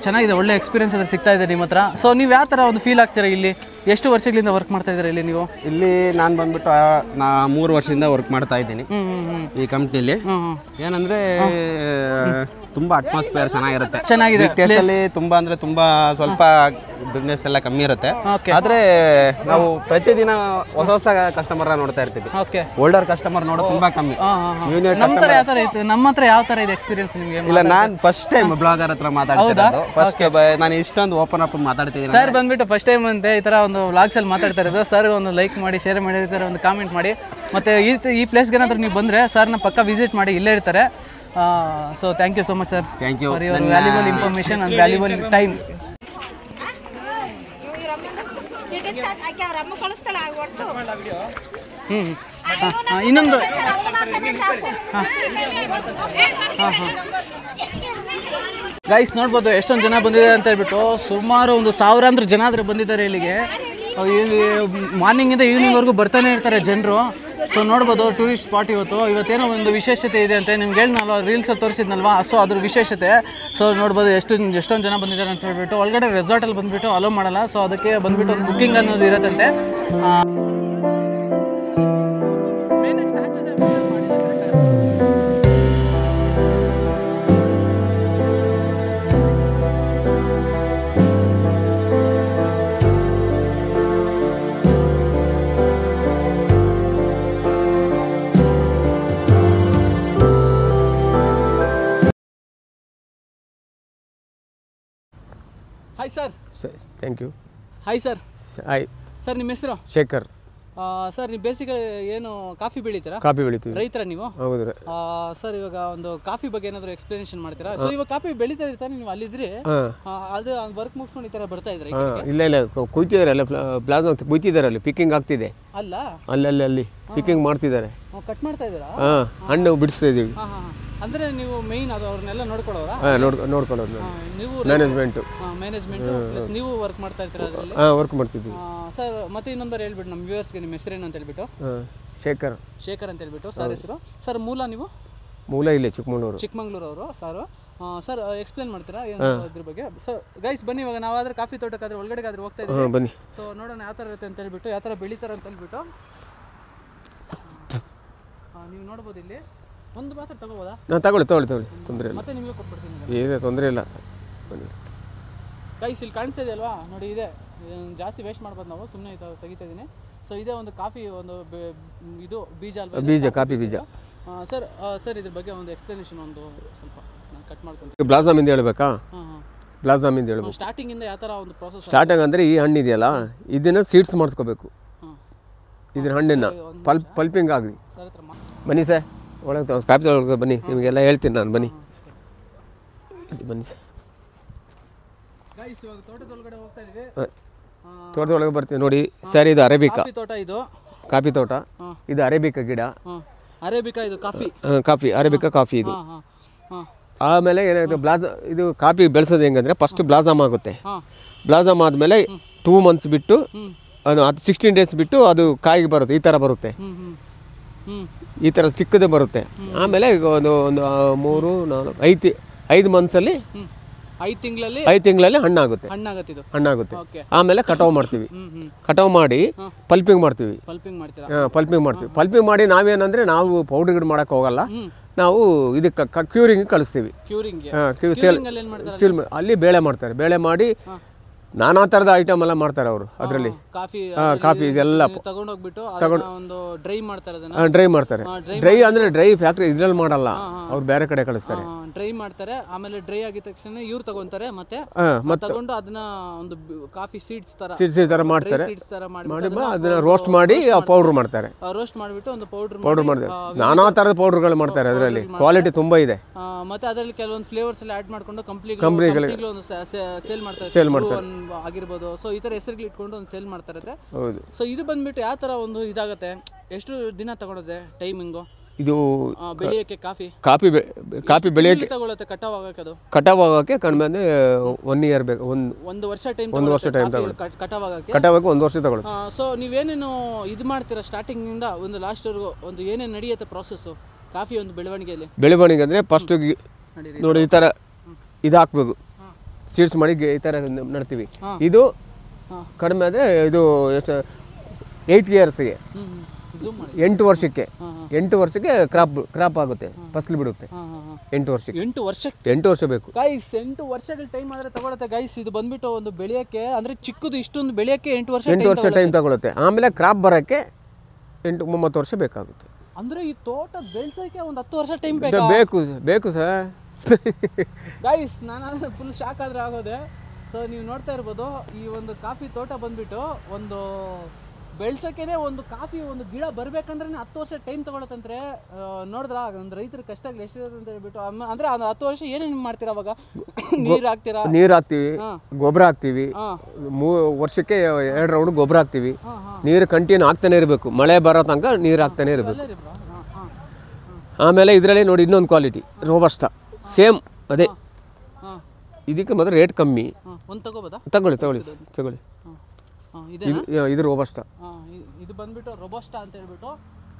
ಚೆನ್ನಾಗಿದೆ, ಒಳ್ಳೆ ಎಕ್ಸ್ಪೀರಿಯನ್ಸ್ ಅದ್ರ ಸಿಗ್ತಾ ಇದೆ ನಿಮ್ಮ ಹತ್ರ. ಸೊ ನೀವು ಯಾವ ಥರ ಒಂದು ಫೀಲ್ ಆಗ್ತೀರಾ ಇಲ್ಲಿ? ಎಷ್ಟು ವರ್ಷಗಳಿಂದ ವರ್ಕ್ ಮಾಡ್ತಾ ಇದ್ದೀರಾ ಇಲ್ಲಿ ನೀವು? ಇಲ್ಲಿ ನಾನು ಬಂದ್ಬಿಟ್ಟು 3 ವರ್ಷದಿಂದ ವರ್ಕ್ ಮಾಡ್ತಾ ಇದ್ದೀನಿ ಈ ಕಂಪ್ನಿಲಿ. ಏನಂದ್ರೆ ತುಂಬಾ ಅಟ್ಮಾಸ್ಫಿಯರ್ ಚೆನ್ನಾಗಿರುತ್ತೆ. ಚೆನ್ನಾಗಿದೆ. ತುಂಬಾ ಅಂದ್ರೆ ತುಂಬಾ ಸ್ವಲ್ಪ ಬಿಸ್ನೆಸ್ ಎಲ್ಲ ಕಮ್ಮಿ ಇರುತ್ತೆ. ಆದ್ರೆ ನಾವು ಪ್ರತಿದಿನ ಹೊಸ ಹೊಸ ಕಸ್ಟಮರ್ ನೋಡ್ತಾ ಇರ್ತೀವಿ. ಓಲ್ಡರ್ ಕಸ್ಟಮರ್ ನೋಡೋದು ತುಂಬಾ ಕಮ್ಮಿ. ನಮ್ಮ ಹತ್ರ ಯಾವ ತರ ಇದೆ ಎಕ್ಸ್ಪೀರಿಯನ್ಸ್ ನಿಮಗೆ? ಇಲ್ಲ, ನಾನು ಫಸ್ಟ್ ಟೈಮ್ ಬ್ಲಾಗರ್ ಹತ್ರ ಮಾತಾಡ್ತಿರೋದು. ಫಸ್ಟ್ ನಾನು ಇಷ್ಟೊಂದು ಓಪನ್ ಅಪ್ ಮಾತಾಡ್ತಿದ್ದೀನಿ. ಸರ್ ಬಂದ್ಬಿಟ್ಟು ಫಸ್ಟ್ ಟೈಮ್ ಅಂತೆ ಈ ತರ ಒಂದು ವ್ಲಾಗ್ಸ್ ಅಲ್ಲಿ ಮಾತಾಡ್ತಾ ಇರೋದು. ಸರ್ ಒಂದು ಲೈಕ್ ಮಾಡಿ, ಶೇರ್ ಮಾಡಿ, ಈ ತರ ಒಂದು ಕಾಮೆಂಟ್ ಮಾಡಿ. ಮತ್ತೆ ಈ ಪ್ಲೇಸ್ಗೆ ಏನಾದ್ರು ನೀವು ಬಂದ್ರೆ ಸರ್ನ ಪಕ್ಕ ವಿಸಿಟ್ ಮಾಡಿ, ಇಲ್ಲೇ ಇರ್ತಾರೆ. So thank you so much sir. Thank you for your valuable information and valuable time. ಇನ್ನೊಂದು ಗೈಸ್ ನೋಡ್ಬೋದು ಎಷ್ಟೊಂದು ಜನ ಬಂದಿದ್ದಾರೆ ಅಂತ ಹೇಳ್ಬಿಟ್ಟು. ಸುಮಾರು ಒಂದು 1000 ಜನ ಆದ್ರೆ ಬಂದಿದ್ದಾರೆ ಇಲ್ಲಿಗೆ. ಮಾರ್ನಿಂಗಿಂದ ಈವ್ನಿಂಗ್ವರೆಗೂ ಬರ್ತಾನೆ ಇರ್ತಾರೆ ಜನರು. ಸೊ ನೋಡ್ಬೋದು ಟೂರಿಸ್ಟ್ ಸ್ಪಾಟ್ ಇವತ್ತೇನೋ ಒಂದು ವಿಶೇಷತೆ ಇದೆ ಅಂತ ನಿಮ್ಗೆ ಹೇಳಿದ್ನಲ್ವ, ರೀಲ್ಸಲ್ಲಿ ತೋರಿಸಿದ್ನಲ್ವಾ. ಸೊ ಅದ್ರ ವಿಶೇಷತೆ. ಸೊ ನೋಡ್ಬೋದು ಎಷ್ಟೊಂದು ಜನ ಬಂದಿದ್ದಾರೆ ಅಂತ ಹೇಳ್ಬಿಟ್ಟು. ಒಳಗಡೆ ರೆಸಾರ್ಟಲ್ಲಿ ಬಂದುಬಿಟ್ಟು ಅಲೋ ಮಾಡಲ್ಲ. ಸೊ ಅದಕ್ಕೆ ಬಂದುಬಿಟ್ಟು ಒಂದು ಬುಕ್ಕಿಂಗ್ ಅನ್ನೋದು ಇರತ್ತಂತೆ. Hi sir. Thank you. Hi sir. Hi sir, ನಿಮ್ಮ ಹೆಸರು? ಶೇಖರ್. ಸರ್, ನೀವು ಬೇಸಿಕಲಿ ಏನು ಕಾಫಿ ಬೆಳೀತೀರಾ? ಕಾಫಿ ಬೆಳಿತೀವಿ. ರೈತರ ನೀವು? ಹೌದು. ಸರ್, ಇವಾಗ ಒಂದು ಕಾಫಿ ಬಗ್ಗೆ ಏನಾದರೂ ಎಕ್ಸ್ಪ್ಲನೇಷನ್ ಮಾಡ್ತೀರಾ? ಸೊ ಇವಾಗ ಕಾಫಿ ಬೆಳೀತಾ ಇರ್ತಾರೆ, ನೀವು ಅಲ್ಲಿದ್ರೆ ಅದು ವರ್ಕ್ ಮುಗಿಸ್ಕೊಂಡು ಈ ಥರ ಬರ್ತಾ ಇದ್ರೆ? ಇಲ್ಲ ಕುಯ್ತಿದ್ದಾರೆ, ಅಲ್ಲ ಪ್ಲಾಸ್ಮಾ ಕುಯ್ತಿದ್ದಾರೆ, ಅಲ್ಲಿ ಪಿಕ್ಕಿಂಗ್ ಆಗ್ತಿದೆ. ಅಲ್ಲ ಅಲ್ಲಿ ಪಿಕ್ಕಿಂಗ್ ಮಾಡ್ತಿದ್ದಾರೆ. ಕಟ್ ಮಾಡ್ತಾ ಇದ್ದೀರಾ? ಹಣ್ಣು ಬಿಡಿಸ್ತಾ ಇದೀವಿ. ಅಂದ್ರೆ ನೀವು ಮೇನ್ ಅದು ಅವ್ರನ್ನೆಲ್ಲ ನೋಡ್ಕೊಳ್ಳೋರಾ? ನೋಡ್ಕೊಳ್ಳೋದು ನೀವು ಮ್ಯಾನೇಜ್ಮೆಂಟ್ ಪ್ಲಸ್ ನೀವು ವರ್ಕ್ ಮಾಡ್ತಾ ಇರ್ತೀರಾ ಅದರಲ್ಲಿ? ವರ್ಕ್ ಮಾಡ್ತಿದ್ವಿ ಸರ್. ಮತ್ತೆ ಇನ್ನೊಂದು ಹೇಳ್ಬಿಟ್ಟು ನಮ್ಮ ವ್ಯೂವರ್ಸ್ಗೆ ನಿಮ್ಮ ಹೆಸರೇನು ಅಂತ ಹೇಳ್ಬಿಟ್ಟು. ಶೇಖರ್ ಅಂತ ಹೇಳ್ಬಿಟ್ಟು ಸರ್ ಹೆಸರು. ಸರ್, ನೀವು ಮೂಲ ಇಲ್ಲೇ ಚಿಕ್ಕಮಗಳೂರು ಅವರು. ಸರ್ ಎಕ್ಸ್ಪ್ಲೇನ್ ಮಾಡ್ತೀರಾ ಏನು ಇದ್ರ ಬಗ್ಗೆ? ಸರ್ ಗೈಸ್ ಬನ್ನಿ, ಇವಾಗ ನಾವಾದ್ರೆ ಕಾಫಿ ತೋಟಕ್ಕಾದ್ರೆ ಒಳಗಡೆಗಾದ್ರೆ ಹೋಗ್ತಾ ಇದ್ದೀವಿ. ಬನ್ನಿ. ಸೊ ನೋಡೋಣ ಯಾವ ಥರ ಇರುತ್ತೆ ಅಂತ ಹೇಳ್ಬಿಟ್ಟು, ಯಾವ ಥರ ಬೆಳೀತಾರೆ ಅಂತ ಹೇಳ್ಬಿಟ್ಟು. ನೀವು ನೋಡ್ಬೋದು ಇಲ್ಲಿ ಒಂದು ಮಾತ್ರ ತಗೋಬೋದಾ? ತಗೊಳ್ಳಿ ತೊಂದರೆ ಇಲ್ಲ. ಮತ್ತೆ ನಿಮಗೆ ಕೊಟ್ಬಿಡ್ತೀನಿ. ಇದೆ, ತೊಂದರೆ ಇಲ್ಲ. ಬನ್ನಿ ಗೈಸ್, ಇಲ್ಲಿ ಕಾಣಿಸ್ತಾ ಇದೆ ಅಲ್ವಾ? ನೋಡಿ, ಇದೆ. ಜಾಸ್ತಿ ವೇಸ್ಟ್ ಮಾಡ್ಬೋದು ನಾವು, ಸುಮ್ಮನೆ ತೆಗಿತಾ ಇದ್ದೀನಿ. ಸೊ ಇದೇ ಒಂದು ಕಾಫಿ ಒಂದು ಇದು ಬೀಜ ಅಲ್ವಾ? ಕಾಫಿ ಬೀಜ. ಸರ್ ಇದ್ರ ಬಗ್ಗೆ ಒಂದು ಎಕ್ಸ್ಪ್ಲನೇಷನ್ ಒಂದು ಸ್ವಲ್ಪ ನಾನು ಕಟ್ ಮಾಡ್ಕೊಂಡು. ಬ್ಲಾಸಮಿಂದ ಹೇಳ್ಬೇಕಾ? ಬ್ಲಾಸಮಿಂದ ಹೇಳ್ಬೇಕು. ಸ್ಟಾರ್ಟಿಂಗಿಂದ ಯಾವ ಥರ ಒಂದು ಪ್ರೋಸೆಸ್? ಸ್ಟಾರ್ಟಿಂಗ್ ಅಂದರೆ ಈ ಹಣ್ಣು ಇದೆಯಲ್ಲ, ಇದನ್ನು ಸೀಡ್ಸ್ ಮಾಡಿಸ್ಕೋಬೇಕು. ಇದನ್ನ ಹಣ್ಣನ್ನು ಪಲ್ಪಿಂಗ್ ಆಗಲಿ. ಬನ್ನಿ ಸರ್, ಒಳಗೆ ಕಾಫಿ ತೊಗೊಳಗೆ ಬನ್ನಿ, ನಿಮಗೆಲ್ಲ ಹೇಳ್ತೀನಿ ನಾನು. ಬನ್ನಿ ಸರ್. ತೋಟದೊಳಗೆ ಬರ್ತೀವಿ ನೋಡಿ ಸರ್. ಇದು ಅರೇಬಿಕಾ ಕಾಫಿ ತೋಟ. ಇದು ಅರೇಬಿಕಾ ಗಿಡ. ಅರೇಬಿಕಾ ಕಾಫಿ ಇದು. ಆಮೇಲೆ ಏನಾಗುತ್ತೆ, ಇದು ಕಾಫಿ ಬೆಳೆಸೋದು ಹೆಂಗಂದ್ರೆ ಫಸ್ಟ್ ಬ್ಲಾಸಮ್ ಆಗುತ್ತೆ. ಬ್ಲಾಸಮ್ ಆದಮೇಲೆ 2 months ಬಿಟ್ಟು, 16 days ಬಿಟ್ಟು ಅದು ಕಾಯಿಗೆ ಬರುತ್ತೆ. ಈ ಥರ ಬರುತ್ತೆ, ಈ ಥರ ಚಿಕ್ಕದೇ ಬರುತ್ತೆ. ಆಮೇಲೆ ಒಂದು 3, 4, 5 monthsಲ್ಲಿ 5 ತಿಂಗಳಲ್ಲಿ ಹಣ್ಣಾಗುತ್ತೆ. ಆಮೇಲೆ ಕಟಾವು ಮಾಡ್ತೀವಿ. ಕಟಾವು ಮಾಡಿ ಪಲ್ಪಿಂಗ್ ಮಾಡ್ತೀವಿ. ಪಲ್ಪಿಂಗ್ ಮಾಡಿ ನಾವೇನಂದ್ರೆ ನಾವು ಪೌಡರ್ ಮಾಡೋಕೆ ಹೋಗಲ್ಲ. ನಾವು ಇದಕ್ಕೆ ಕ್ಯೂರಿಂಗ್ ಕಳಿಸ್ತೀವಿ. ಅಲ್ಲಿ ಬೇಳೆ ಮಾಡ್ತಾರೆ. ಬೇಳೆ ಮಾಡಿ ನಾನಾ ಥರದ ಐಟಮ್ ಎಲ್ಲ ಮಾಡ್ತಾರೆ ಅವರು. ಅದರಲ್ಲಿ ಕಾಫಿ ಇದೆಲ್ಲ ಡ್ರೈ ಮಾಡ್ತಾರೆ. ಡ್ರೈ ಅಂದರೆ ಡ್ರೈ ಫ್ಯಾಕ್ಟ್ರಿ ಇದ್ರಲ್ಲಿ ಮಾಡಲ್ಲ, ಅವ್ರು ಬೇರೆ ಕಡೆ ಕಳಿಸ್ತಾರೆ. ಡ್ರೈ ಮಾಡ್ತಾರೆ. ಆಮೇಲೆ ಡ್ರೈ ಆಗಿದ ತಕ್ಷಣ ಇವ್ರು ತಗೊಂತಾರೆ. ಮತ್ತೆ ತಗೊಂಡು ಅದನ್ನ ಒಂದು ಕಾಫಿ ಸೀಡ್ಸ್ ತರ ಮಾಡ್ತಾರೆ. ಮಾಡಿ ಅದನ್ನ ರೋಸ್ಟ್ ಮಾಡಿ ಪೌಡರ್ ಮಾಡ್ತಾರೆ. ರೋಸ್ಟ್ ಮಾಡಿಬಿಟ್ಟು ಒಂದು ಪೌಡರ್ ಮಾಡ್ತಾರೆ. ನಾನಾ ಥರದ ಪೌಡರ್ಗಳು ಮಾಡ್ತಾರೆ. ಅದರಲ್ಲಿ ಕ್ವಾಲಿಟಿ ತುಂಬಾ ಇದೆ. ಮತ್ತೆ ಅದರಲ್ಲಿ ಕೆಲವೊಂದು ಫ್ಲೇವರ್ಸ್ ಎಲ್ಲ ಆಡ್ ಮಾಡ್ಕೊಂಡು ಕಂಪ್ನಿಗಳಿಗೆ ಸೇಲ್ ಮಾಡ್ತಾರೆ. ಆಗಿರ್ಬೋದು, ಸೊ ಈ ಥರ ಹೆಸರುಗಳು ಇಟ್ಕೊಂಡು ಒಂದು ಸೇಲ್ ಮಾಡ್ತಾ ಇರುತ್ತೆ. ಹೌದು. ಸೊ ಇದು ಬಂದ್ಬಿಟ್ಟು ಯಾವ ಥರ ಒಂದು ಇದಾಗುತ್ತೆ, ಎಷ್ಟು ದಿನ ತಗೊಳುತ್ತೆ ಟೈಮಿಂಗು ಇದು ಬೆಳೆಯೋಕ್ಕೆ ಕಾಫಿ ಬೆಳೆಯೋಕ್ಕೆ ತಗೊಳುತ್ತೆ ಕಟಾವ್ ಆಗಕ್ಕೆ? ಅದು ಕಟಾವ್ ಆಗೋಕ್ಕೆ ಕಡಿಮೆ ಅಂದರೆ 1 year ಬೇಕು. ಒಂದು ವರ್ಷ ಟೈಮ್ ತಗೊಳುತ್ತೆ ಕಟಾವ್ ಆಗಕ್ಕೆ. ಕಟಾವಾಗಕ್ಕೆ 1 ವರ್ಷ ತಗೊಳುತ್ತೆ. ಸೊ ನೀವೇನೇನು ಇದು ಮಾಡ್ತೀರಾ ಸ್ಟಾರ್ಟಿಂಗಿಂದ ಒಂದು ಲಾಸ್ಟ್ವರೆಗೂ, ಒಂದು ಏನೇನು ನಡೆಯುತ್ತೆ ಪ್ರಾಸೆಸ್ಸು ಕಾಫಿ ಒಂದು ಬೆಳವಣಿಗೆಯಲ್ಲಿ? ಬೆಳವಣಿಗೆ ಅಂದರೆ ಫಸ್ಟು ನೋಡಿ ಈ ಥರ ಇದು ಹಾಕ್ಬೇಕು, ಸೀಡ್ಸ್ ಮಾಡಿ ಈ ಥರ ನಡ್ತೀವಿ. ಇದು ಕಡಿಮೆ ಆದರೆ ಇದು ಎಷ್ಟು 8 yearsಗೆ 8 ವರ್ಷಕ್ಕೆ 8 ವರ್ಷಕ್ಕೆ ಕ್ರಾಪ್ ಆಗುತ್ತೆ, ಫಸಲು ಬಿಡುತ್ತೆ. 8 ವರ್ಷಕ್ಕೆ 8 ವರ್ಷ ಬೇಕು ಗೈಸ್. 8 ವರ್ಷಗಳ ಟೈಮ್ ಆದರೆ ತಗೊಳುತ್ತೆ ಗೈಸ್. ಇದು ಬಂದ್ಬಿಟ್ಟು ಒಂದು ಬೆಳೆಯೋಕ್ಕೆ ಅಂದರೆ ಚಿಕ್ಕದು ಇಷ್ಟೊಂದು ಬೆಳೆಯೋಕ್ಕೆ 8 ವರ್ಷ ಟೈಮ್ ತಗೊಳುತ್ತೆ. ಆಮೇಲೆ ಕ್ರಾಪ್ ಬರೋಕ್ಕೆ 30 ವರ್ಷ ಬೇಕಾಗುತ್ತೆ. ಅಂದರೆ ಈ ತೋಟ ಬೆಳೆಸೋಕ್ಕೆ ಒಂದು 10 ವರ್ಷ ಟೈಮ್ ಬೇಕು ಸರ್. ಗೈಸ್ ನಾನಾದ್ರೆ ಫುಲ್ ಶಾಕ್ ಆದರೆ ಆಗೋದೆ. ಸೊ ನೀವು ನೋಡ್ತಾ ಇರ್ಬೋದು, ಈ ಒಂದು ಕಾಫಿ ತೋಟ ಬಂದ್ಬಿಟ್ಟು ಒಂದು ಬೆಳ್ಸೋಕ್ಕೇ ಒಂದು ಕಾಫಿ ಒಂದು ಗಿಡ ಬರ್ಬೇಕಂದ್ರೆ 10 ವರ್ಷ ಟೈಮ್ ತಗೊಳತ್ತಂದ್ರೆ. ನೋಡಿದ್ರ ಒಂದು ರೈತರ ಕಷ್ಟಗಳು ಎಷ್ಟಿರುತ್ತೆ ಅಂತ ಹೇಳ್ಬಿಟ್ಟು. ಅಂದರೆ ಒಂದು 10 ವರ್ಷ ಏನೇನು ಮಾಡ್ತೀರಾ ಅವಾಗ? ನೀರು ಹಾಕ್ತೀವಿ, ಗೊಬ್ಬರ ಹಾಕ್ತೀವಿ, 3 ವರ್ಷಕ್ಕೆ 2 ರೌಂಡ್ ಗೊಬ್ಬರ ಹಾಕ್ತೀವಿ. ನೀರು ಕಂಟಿನ್ಯೂ ಹಾಕ್ತಾನೆ ಇರಬೇಕು, ಮಳೆ ಬರೋ ತನಕ ನೀರು ಹಾಕ್ತಾನೆ ಇರಬೇಕು. ಆಮೇಲೆ ಇದರಲ್ಲಿ ನೋಡಿ ಇನ್ನೊಂದು ಕ್ವಾಲಿಟಿ ರೋಬಸ್ಟಾ, ಸೇಮ್ ಅದೇ. ಇದಕ್ಕೆ ಮಾತ್ರ ರೇಟ್ ಕಮ್ಮಿ. ತಗೊಳ್ಳಿ. ಇದು ರೋಬಸ್ಟಾ. ಇದು ಬಂದ್ಬಿಟ್ಟು ರೋಬಸ್ಟಾ ಅಂತ ಹೇಳ್ಬಿಟ್ಟು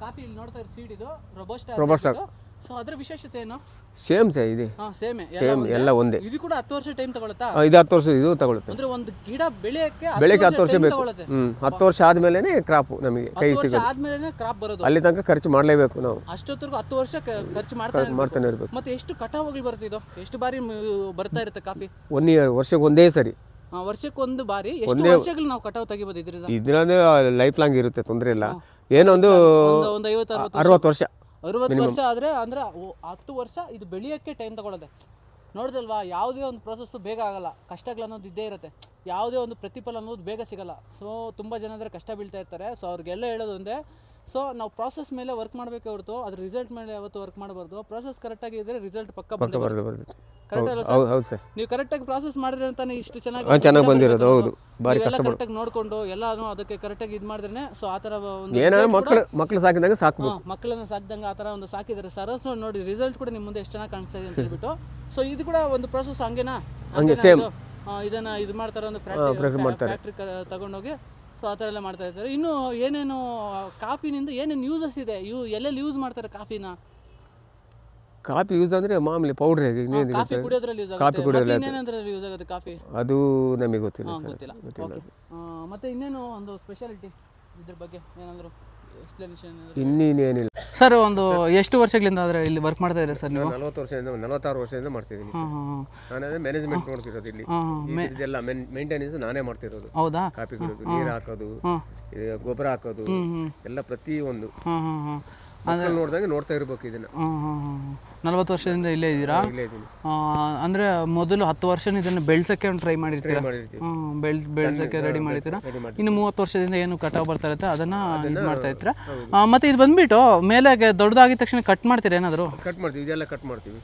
ಕಾಫಿ ಇಲ್ಲಿ ನೋಡ್ತಾ ಇರೋ ಸೀಡ್, ಇದು ರೋಬಸ್ಟಾ. ಸೊ ಅದರ ವಿಶೇಷತೆ ಏನು? ಸೇಮ್ ಇದೆ, ಸೇಮ್ ಎಲ್ಲ ಒಂದೇ. ಇದು ಕೂಡ 10 ವರ್ಷ ಟೈಮ್ ತಗೊಳುತ್ತಾ? ಇದು 10 ವರ್ಷ ಇದು ತಗೊಳುತ್ತೆ. ಅಂದ್ರೆ ಒಂದು ಗಿಡ ಬೆಳೆಯಕ್ಕೆ 10 ವರ್ಷ ಬೇಕು. 10 ವರ್ಷ ಆದ್ಮೇಲೆ ಕ್ರಾಪ್ ನಮಗೆ ಕೈ ಸಿಗೋದು. ಆದ್ಮೇಲೆ ಕ್ರಾಪ್ ಬರೋದು. ಅಲ್ಲಿ ತನಕ ಖರ್ಚು ಮಾಡಲೇಬೇಕು ನಾವು. ಅಷ್ಟೊತ್ತಿಗೂ 10 ವರ್ಷ ಖರ್ಚು ಮಾಡ್ತಾನೆ ಇರಬೇಕು. ಮತ್ತೆ ಎಷ್ಟು ಕಟಾವುಗಳು ಬರುತ್ತೆ ಇದು? ಎಷ್ಟು ಬಾರಿ ಬರ್ತಾ ಇರುತ್ತೆ ಕಾಫಿ? 1 year, ವರ್ಷಕ್ಕೆ ಒಂದೇ ಸರಿ. ವರ್ಷಕ್ಕೆ ಒಂದು ಬಾರಿ. ಎಷ್ಟು ವರ್ಷಗಳು ನಾವು ಕಟಾವು ತೆಗಿಬೋದು ಇದರಿಂದ? ಇದರಿಂದ ಲೈಫ್ ಲಾಂಗ್ ಇರುತ್ತೆ, ತೊಂದರೆ ಇಲ್ಲ. ಏನೊಂದು 60 ವರ್ಷ. 60 ವರ್ಷ ಆದರೆ ಅಂದರೆ 10 ವರ್ಷ ಇದು ಬೆಳೆಯೋಕ್ಕೆ ಟೈಮ್ ತಗೊಳ್ಳೋದೆ. ನೋಡಿದಲ್ವಾ, ಯಾವುದೇ ಒಂದು ಪ್ರೊಸೆಸ್ಸು ಬೇಗ ಆಗಲ್ಲ, ಕಷ್ಟಗಳು ಅನ್ನೋದು ಇದ್ದೇ ಇರುತ್ತೆ. ಯಾವುದೇ ಒಂದು ಪ್ರತಿಫಲ ಅನ್ನೋದು ಬೇಗ ಸಿಗಲ್ಲ. ಸೊ ತುಂಬ ಜನ ಅಂದರೆ ಕಷ್ಟ ಬೀಳ್ತಾ ಇರ್ತಾರೆ. ಸೊ ಅವ್ರಿಗೆಲ್ಲ ಹೇಳೋದು ಒಂದೇ, ಸೊ ನಾವು ಪ್ರಾಸೆಸ್ ಮೇಲೆ ವರ್ಕ್ ಮಾಡಬೇಕೆ ಹೊರತು ಅದ್ರ ರಿಸಲ್ಟ್ ಮೇಲೆ ಯಾವತ್ತು ವರ್ಕ್ ಮಾಡಬಾರ್ದು. ಪ್ರಾಸೆಸ್ ಕರೆಕ್ಟಾಗಿ ಇದ್ದರೆ ರಿಸಲ್ಟ್ ಪಕ್ಕ ಬರುತ್ತೆ. ಕರೆಕ್ಟ್ ಅಲ್ಲ ಸರ್? ನೀವು ಕರೆಕ್ಟಾಗಿ ಪ್ರಾಸೆಸ್ ಮಾಡಿದ್ರೆ ಅಂತಾನೆ ಇಷ್ಟು ಚೆನ್ನಾಗಿ ಬಂದಿರೋದು. ಹೌದು, ಭಾರಿ ಕರೆಕ್ಟಾಗಿ ನೋಡಿಕೊಂಡು ಎಲ್ಲಾನು ಅದಕ್ಕೆ ಕರೆಕ್ಟಾಗಿ ಇದು ಮಾಡಿದ್ರೆ. ಸೊ ಆ ಥರ ಒಂದು ಮಕ್ಕಳು ಸಾಕಿದಾಗ ಮಕ್ಕಳನ್ನ ಸಾಕಿದಂಗೆ ಆ ಥರ ಒಂದು ಸಾಕಿದ್ದಾರೆ ಸರ್. ನೋಡಿ ರಿಸಲ್ಟ್ ಕೂಡ ನಿಮ್ಮ ಮುಂದೆ ಎಷ್ಟು ಚೆನ್ನಾಗಿ ಕಾಣಿಸ್ತಾ ಇದೆ ಅಂತ ಹೇಳ್ಬಿಟ್ಟು. ಸೊ ಇದು ಕೂಡ ಒಂದು ಪ್ರಾಸೆಸ್ ಹಂಗೇನಾ? ಇದನ್ನ ಇದು ಮಾಡ್ತಾರೆ, ಒಂದು ಫ್ಯಾಕ್ಟ್ರಿ ತಗೊಂಡೋಗಿ. ಸೊ ಆ ಥರ ಎಲ್ಲ ಮಾಡ್ತಾ ಇರ್ತಾರೆ. ಇನ್ನು ಏನೇನು ಕಾಫಿನಿಂದ ಏನೇನು ಯೂಸಸ್ ಇದೆ, ಎಲ್ಲೆಲ್ಲಿ ಯೂಸ್ ಮಾಡ್ತಾರೆ ಕಾಫಿನ? ಕಾಫಿ ಯೂಸ್ ಅಂದರೆ ಮಾಮೂಲಿ ಪೌಡ್ರ್. ಕಾಫಿ ಕುಡಿಯೋದ್ರಲ್ಲಿ ಯೂಸ್ ಆಗುತ್ತೆ. ಇನ್ನೇನಂದ್ರಲ್ಲಿ ಯೂಸ್ ಆಗುತ್ತೆ ಕಾಫಿ? ಅದು ನಮಗೆ ಗೊತ್ತಿಲ್ಲ. ಮತ್ತೆ ಇನ್ನೇನು ಒಂದು ಸ್ಪೆಷಾಲಿಟಿ ಇದ್ರ ಬಗ್ಗೆ ಏನಾದರೂ ಎಕ್ಸ್ಪ್ಲನೇಷನ್? ಇನ್ನೇನಿಲ್ಲ ಸರ್. ಒಂದು ಎಷ್ಟು ವರ್ಷಗಳಿಂದ ಆದರೆ ಇಲ್ಲಿ ವರ್ಕ್ ಮಾಡ್ತಾ ಇದ್ದೀರಾ ಸರ್ ನೀವು? 46 ವರ್ಷದಿಂದ ಮಾಡ್ತಿದ್ದೀನಿ. ನಾನೇ ಮ್ಯಾನೇಜ್ಮೆಂಟ್ ನೋಡ್ತಿರೋದು ಇಲ್ಲಿ. ಇದೆಲ್ಲ ಮೇಂಟೆನೆನ್ಸ್ ನಾನೇ ಮಾಡ್ತಿರೋದು. ಹೌದಾ? ಕಾಫಿ ಕುಡಿಯೋದು, ನೀರು ಹಾಕೋದು, ಗೊಬ್ಬರ ಹಾಕೋದು ಎಲ್ಲ ಪ್ರತಿಯೊಂದು ನೋಡಿದಾಗ ನೋಡ್ತಾ ಇರ್ಬೇಕು ಇದನ್ನ. 40 ವರ್ಷದಿಂದ ಇಲ್ಲೇ ಇದ್ದೀರಾ? ಅಂದರೆ ಮೊದಲು 10 ವರ್ಷ ಇದನ್ನು ಬೆಳ್ಸೋಕ್ಕೆ ಒಂದು ಟ್ರೈ ಮಾಡಿರ್ತೀರಾ? ಬೆಳ್ಸೋಕ್ಕೆ ರೆಡಿ ಮಾಡಿರ್ತೀರಾ. ಇನ್ನು 30 ವರ್ಷದಿಂದ ಏನು ಕಟಾವು ಬರ್ತಾ ಇರುತ್ತೆ ಅದನ್ನು ಇದು ಮಾಡ್ತಾ ಇರ್ತೀರಾ. ಮತ್ತು ಇದು ಬಂದ್ಬಿಟ್ಟು ಮೇಲೆ ದೊಡ್ಡದಾಗಿದ ತಕ್ಷಣ ಕಟ್ ಮಾಡ್ತೀರಾ ಏನಾದರೂ? ಕಟ್ ಮಾಡ್ತೀವಿ, ಇದೆಲ್ಲ ಕಟ್ ಮಾಡ್ತೀವಿ.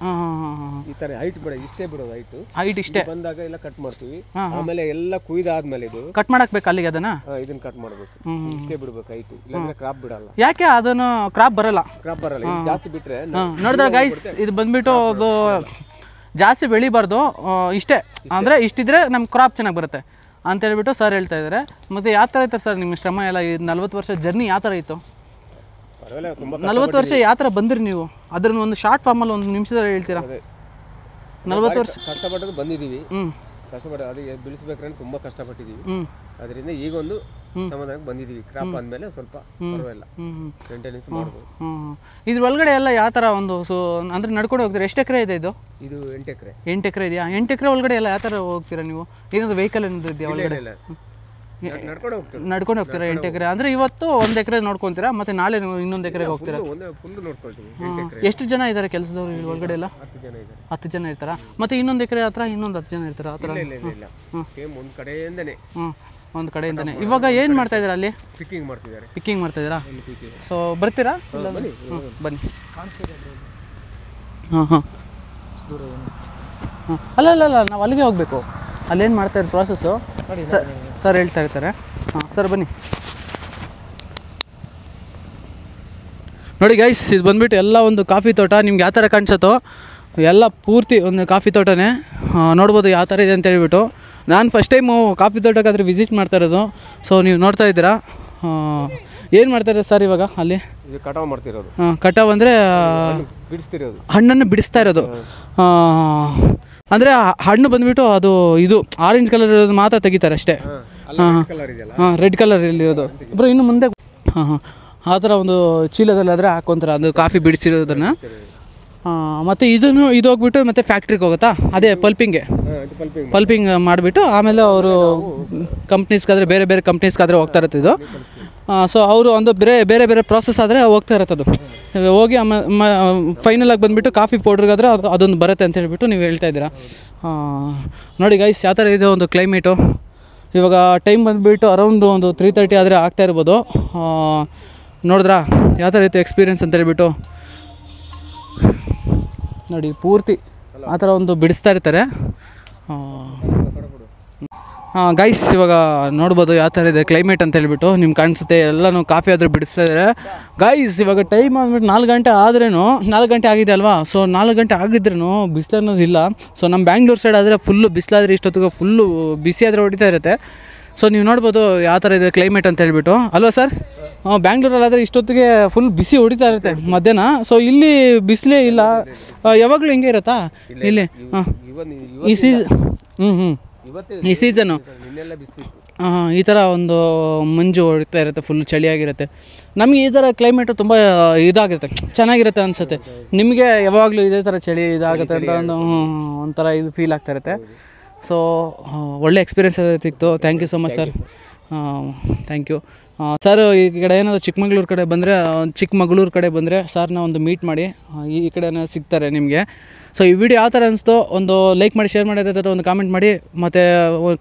ಈ ಥರ ಹೈಟ್ ಇಷ್ಟೇ ಬಿಡೋದು, ಹೈಟ್ ಇಷ್ಟೇ ಬಂದಾಗ ಎಲ್ಲ ಕಟ್ ಮಾಡ್ತೀವಿ. ಆಮೇಲೆ ಎಲ್ಲ ಕುಯ್ದಾದ್ಮೇಲೆ ಇದು ಕಟ್ ಮಾಡಬೇಕು ಅಲ್ಲಿಗೆ ಅದನ್ನ ಇದನ್ನ ಕಟ್ ಮಾಡಬೇಕು. ಇಷ್ಟೇ ಬಿಡಬೇಕು ಹೈಟ್, ಇಲ್ಲಾಂದ್ರೆ ಕ್ರಾಪ್ ಬಿಡಲ್ಲ. ಯಾಕೆ ಅದನ್ನು ಕ್ರಾಪ್ ಬರಲ್ಲ? ಜಾಸ್ತಿ ಬಿಟ್ರೆ ನೋಡಿದ್ರೆ ಗೈಸ್, ಇದು ಬಂದ್ಬಿಟ್ಟು ಅದು ಜಾಸ್ತಿ ಬೆಳಿಬಾರ್ದು, ಇಷ್ಟೇ ಅಂದರೆ ಇಷ್ಟಿದ್ರೆ ನಮ್ಮ ಕ್ರಾಪ್ ಚೆನ್ನಾಗಿ ಬರುತ್ತೆ ಅಂತ ಹೇಳ್ಬಿಟ್ಟು ಸರ್ ಹೇಳ್ತಾ ಇದ್ದಾರೆ. ಮತ್ತು ಯಾವ ಥರ ಇತ್ತು ಸರ್ ನಿಮ್ಮ ಶ್ರಮ ಎಲ್ಲ? ಈ 40 ವರ್ಷ ಜರ್ನಿ ಯಾವ ಥರ ಇತ್ತು? 40 ವರ್ಷ ಯಾವ ಥರ ಬಂದ್ರಿ ನೀವು? ಅದನ್ನ ಒಂದು ಶಾರ್ಟ್ ಫಾರ್ಮಲ್ಲಿ ಒಂದು ನಿಮಿಷದಲ್ಲಿ ಹೇಳ್ತೀರಾ? 40 ವರ್ಷ ಕಷ್ಟಪಟ್ಟು ಬಂದಿದ್ದೀವಿ. ಕಷ್ಟಪಟ್ಟು ಅದಕ್ಕೆ ಬೆಳೆಸ್ಬೇಕಂದ್ರೆ ತುಂಬ ಕಷ್ಟಪಟ್ಟಿದ್ದೀವಿ. ಅದರಿಂದ ಈಗೊಂದು ಸಮಾಧಾನಕ್ಕೆ ಬಂದಿದ್ದೀವಿ. ಕ್ರಾಪ್ ಆದಮೇಲೆ ಸ್ವಲ್ಪ ಪರವಾಗಿಲ್ಲ, ಮೇಂಟೆನೆನ್ಸ್ ಮಾಡ್ಬೋದು. ಇದ್ರ ಒಳಗಡೆ ಎಲ್ಲ ಯಾವ ಥರ ಒಂದು ಅಂದರೆ ನಡ್ಕೊಂಡು ಹೋಗ್ತೀರಾ? ಎಷ್ಟು ಎಕರೆ ಇದೆ ಇದು? ಇದು 8 ಎಕರೆ. 8 ಎಕರೆ ಇದೆಯಾ? 8 ಎಕರೆ ಒಳಗಡೆ ಎಲ್ಲ ಯಾವ ಥರ ಹೋಗ್ತೀರಾ ನೀವು? ಏನಾದ್ರು ವೆಹಿಕಲ್ ಏನಾದ್ರು ಇದೆಯಾ ಒಳಗಡೆ? ನಡ್ಕೊಂಡು ಹೋಗ್ತೀರಾ 8 ಎಕರೆ? ಅಂದರೆ ಇವತ್ತು 1 ಎಕರೆ ನೋಡ್ಕೊತೀರಾ, ಮತ್ತೆ ನಾಳೆ ಇನ್ನೊಂದು ಎಕರೆಗೆ ಹೋಗ್ತೀರಾ? ಎಷ್ಟು ಜನ ಇದ್ದಾರೆ ಕೆಲಸದವರು ಇಲ್ಲಿ ಒಳಗಡೆ ಎಲ್ಲ? 10 ಜನ ಇರ್ತಾರಾ? ಮತ್ತೆ ಇನ್ನೊಂದು ಎಕರೆ ಹತ್ರ ಇನ್ನೊಂದು 10 ಜನ ಇರ್ತಾರಾ? ಆ ಥರ ಒಂದು ಕಡೆಯಿಂದನೇ ಒಂದು ಕಡೆಯಿಂದನೇ. ಇವಾಗ ಏನು ಮಾಡ್ತಾ ಇದ್ದೀರಾ ಅಲ್ಲಿ? ಪಿಕ್ಕಿಂಗ್ ಮಾಡ್ತಿದ್ದಾರೆ. ಪಿಕ್ಕಿಂಗ್ ಮಾಡ್ತಾ ಇದ್ದೀರಾ? ಸೊ ಬರ್ತೀರಾ? ಬನ್ನಿ. ಹಾಂ ಅಲ್ಲ ನಾವು ಅಲ್ಲಿಗೆ ಹೋಗಬೇಕು. ಅಲ್ಲೇನು ಮಾಡ್ತಾ ಇರೋ ಪ್ರಾಸೆಸ್ಸು ಸರ್ ಹೇಳ್ತಾ ಇರ್ತಾರೆ. ಹಾಂ ಸರ್ ಬನ್ನಿ. ನೋಡಿ ಗೈಸ್, ಇದು ಬಂದುಬಿಟ್ಟು ಎಲ್ಲ ಒಂದು ಕಾಫಿ ತೋಟ. ನಿಮ್ಗೆ ಯಾವ ಥರ ಕಾಣಿಸುತ್ತೋ ಎಲ್ಲ ಪೂರ್ತಿ ಒಂದು ಕಾಫಿ ತೋಟನೇ. ನೋಡ್ಬೋದು ಯಾವ ಥರ ಇದೆ ಅಂತ ಹೇಳ್ಬಿಟ್ಟು. ನಾನು ಫಸ್ಟ್ ಟೈಮು ಕಾಫಿ ತೋಟಕ್ಕಾದರೆ ವಿಸಿಟ್ ಮಾಡ್ತಾ ಇರೋದು. ಸೊ ನೀವು ನೋಡ್ತಾ ಇದ್ದೀರಾ. ಏನು ಮಾಡ್ತಾರೆ ಸರ್ ಇವಾಗ ಅಲ್ಲಿ? ಕಟಾವು ಮಾಡ್ತಿರೋದು. ಕಟಾವು ಅಂದರೆ ಬಿಡಿಸ್ತಿರೋದು, ಹಣ್ಣನ್ನು ಬಿಡಿಸ್ತಾ ಇರೋದು. ಅಂದರೆ ಹಣ್ಣು ಬಂದುಬಿಟ್ಟು ಅದು ಇದು ಆರೆಂಜ್ ಕಲರ್ ಇರೋದು ಮಾತ್ರ ತೆಗಿತಾರೆ ಅಷ್ಟೇ. ಹಾಂ ರೆಡ್ ಕಲರ್ ಇಲ್ಲಿರೋದು ಬ್ರೋ ಇನ್ನು ಮುಂದೆ. ಆ ಥರ ಒಂದು ಚೀಲದಲ್ಲಾದರೆ ಹಾಕ್ಕೊಂತಾರೆ ಅದು ಕಾಫಿ ಬಿಡಿಸಿರೋದನ್ನು. ಮತ್ತು ಇದು ಹೋಗ್ಬಿಟ್ಟು ಮತ್ತು ಫ್ಯಾಕ್ಟ್ರಿಗೆ ಹೋಗುತ್ತಾ, ಅದೇ ಪಲ್ಪಿಂಗ್ ಮಾಡಿಬಿಟ್ಟು ಆಮೇಲೆ ಅವರು ಕಂಪ್ನೀಸ್ಗಾದರೆ ಬೇರೆ ಬೇರೆ ಕಂಪ್ನೀಸ್ಗಾದರೆ ಹೋಗ್ತಾ ಇರುತ್ತೆ ಇದು. ಸೊ ಅವರು ಒಂದು ಬೇರೆ ಬೇರೆ ಪ್ರಾಸೆಸ್ ಆದರೆ ಹೋಗ್ತಾ ಇರುತ್ತದು. ಹೋಗಿ ಫೈನಲಾಗಿ ಬಂದುಬಿಟ್ಟು ಕಾಫಿ ಪೌಡ್ರಿಗಾದರೆ ಅದೊಂದು ಬರುತ್ತೆ ಅಂತ ಹೇಳ್ಬಿಟ್ಟು ನೀವು ಹೇಳ್ತಾ ಇದ್ದೀರಾ. ನೋಡಿ ಗೈಸ್ ಯಾವ ಥರ ಇದೆ ಒಂದು ಕ್ಲೈಮೇಟು. ಇವಾಗ ಟೈಮ್ ಬಂದುಬಿಟ್ಟು ಅರೌಂಡ್ ಒಂದು 3:30 ಆದರೆ ಆಗ್ತಾ ಇರ್ಬೋದು. ನೋಡಿದ್ರಾ ಯಾವ ಥರ ಇತ್ತು ಎಕ್ಸ್ಪೀರಿಯೆನ್ಸ್ ಅಂತ ಹೇಳ್ಬಿಟ್ಟು. ನೋಡಿ ಪೂರ್ತಿ ಆ ಥರ ಒಂದು ಬಿಡಿಸ್ತಾ ಇರ್ತಾರೆ. ಗೈಸ್ ಇವಾಗ ನೋಡ್ಬೋದು ಯಾವ ಥರ ಇದೆ ಕ್ಲೈಮೇಟ್ ಅಂತ ಹೇಳ್ಬಿಟ್ಟು. ನಿಮ್ಗೆ ಕಾಣಿಸುತ್ತೆ ಎಲ್ಲನೂ ಕಾಫಿ ಆದರೂ ಬಿಡಿಸ್ತಾ ಇದ್ದಾರೆ ಗೈಸ್. ಇವಾಗ ಟೈಮ್ ಅಂದ್ಬಿಟ್ಟು 4 ಗಂಟೆ ಆದ್ರೂ 4 ಗಂಟೆ ಆಗಿದೆ ಅಲ್ವಾ. ಸೊ 4 ಗಂಟೆ ಆಗಿದ್ರೂ ಬಿಸಿಲು ಅನ್ನೋದು ಇಲ್ಲ. ಸೊ ನಮ್ಮ ಬ್ಯಾಂಗ್ಳೂರು ಸೈಡ್ ಆದರೆ ಫುಲ್ಲು ಬಿಸಿಲಾದರೆ ಇಷ್ಟೊತ್ತಿಗೆ ಫುಲ್ಲು ಬಿಸಿ ಆದರೆ ಹೊಡಿತಾ ಇರುತ್ತೆ. ಸೊ ನೀವು ನೋಡ್ಬೋದು ಯಾವ ಥರ ಇದೆ ಕ್ಲೈಮೇಟ್ ಅಂತ ಹೇಳ್ಬಿಟ್ಟು ಅಲ್ವಾ ಸರ್. ಬ್ಯಾಂಗ್ಳೂರಲ್ಲಾದರೆ ಇಷ್ಟೊತ್ತಿಗೆ ಫುಲ್ ಬಿಸಿ ಹೊಡಿತಾ ಇರುತ್ತೆ ಮಧ್ಯಾಹ್ನ. ಸೊ ಇಲ್ಲಿ ಬಿಸಿಲೇ ಇಲ್ಲ, ಯಾವಾಗಲೂ ಹಿಂಗೆ ಇರುತ್ತಾ ಇಲ್ಲಿ. ಈ ಸೀಸನ್ನು ಈ ಥರ ಒಂದು ಮಂಜು ಹೊಡಿತಾ ಇರುತ್ತೆ, ಫುಲ್ ಚಳಿಯಾಗಿರುತ್ತೆ. ನಮಗೆ ಈ ಥರ ಕ್ಲೈಮೇಟು ತುಂಬ ಇದಾಗುತ್ತೆ, ಚೆನ್ನಾಗಿರುತ್ತೆ ಅನಿಸುತ್ತೆ. ನಿಮಗೆ ಯಾವಾಗಲೂ ಇದೇ ಥರ ಚಳಿ ಇದಾಗುತ್ತೆ ಅಂತ ಒಂಥರ ಇದು ಫೀಲ್ ಆಗ್ತಾ ಇರುತ್ತೆ. ಸೊ ಒಳ್ಳೆ ಎಕ್ಸ್ಪೀರಿಯೆನ್ಸ್ ಸಿಕ್ತು. Thank you so much sir. Thank you sir. ಈ ಕಡೆ ಏನಾದರೂ ಚಿಕ್ಕಮಗಳೂರು ಕಡೆ ಬಂದರೆ ಸರ್ನ ಒಂದು ಮೀಟ್ ಮಾಡಿ, ಈ ಕಡೆನೇ ಸಿಗ್ತಾರೆ ನಿಮಗೆ. ಸೊ ಈ ವಿಡಿಯೋ ಯಾವ ಥರ ಅನಿಸ್ತು ಒಂದು ಲೈಕ್ ಮಾಡಿ, ಶೇರ್ ಮಾಡಿ, ಅದೇ ಥರ ಒಂದು ಕಾಮೆಂಟ್ ಮಾಡಿ, ಮತ್ತು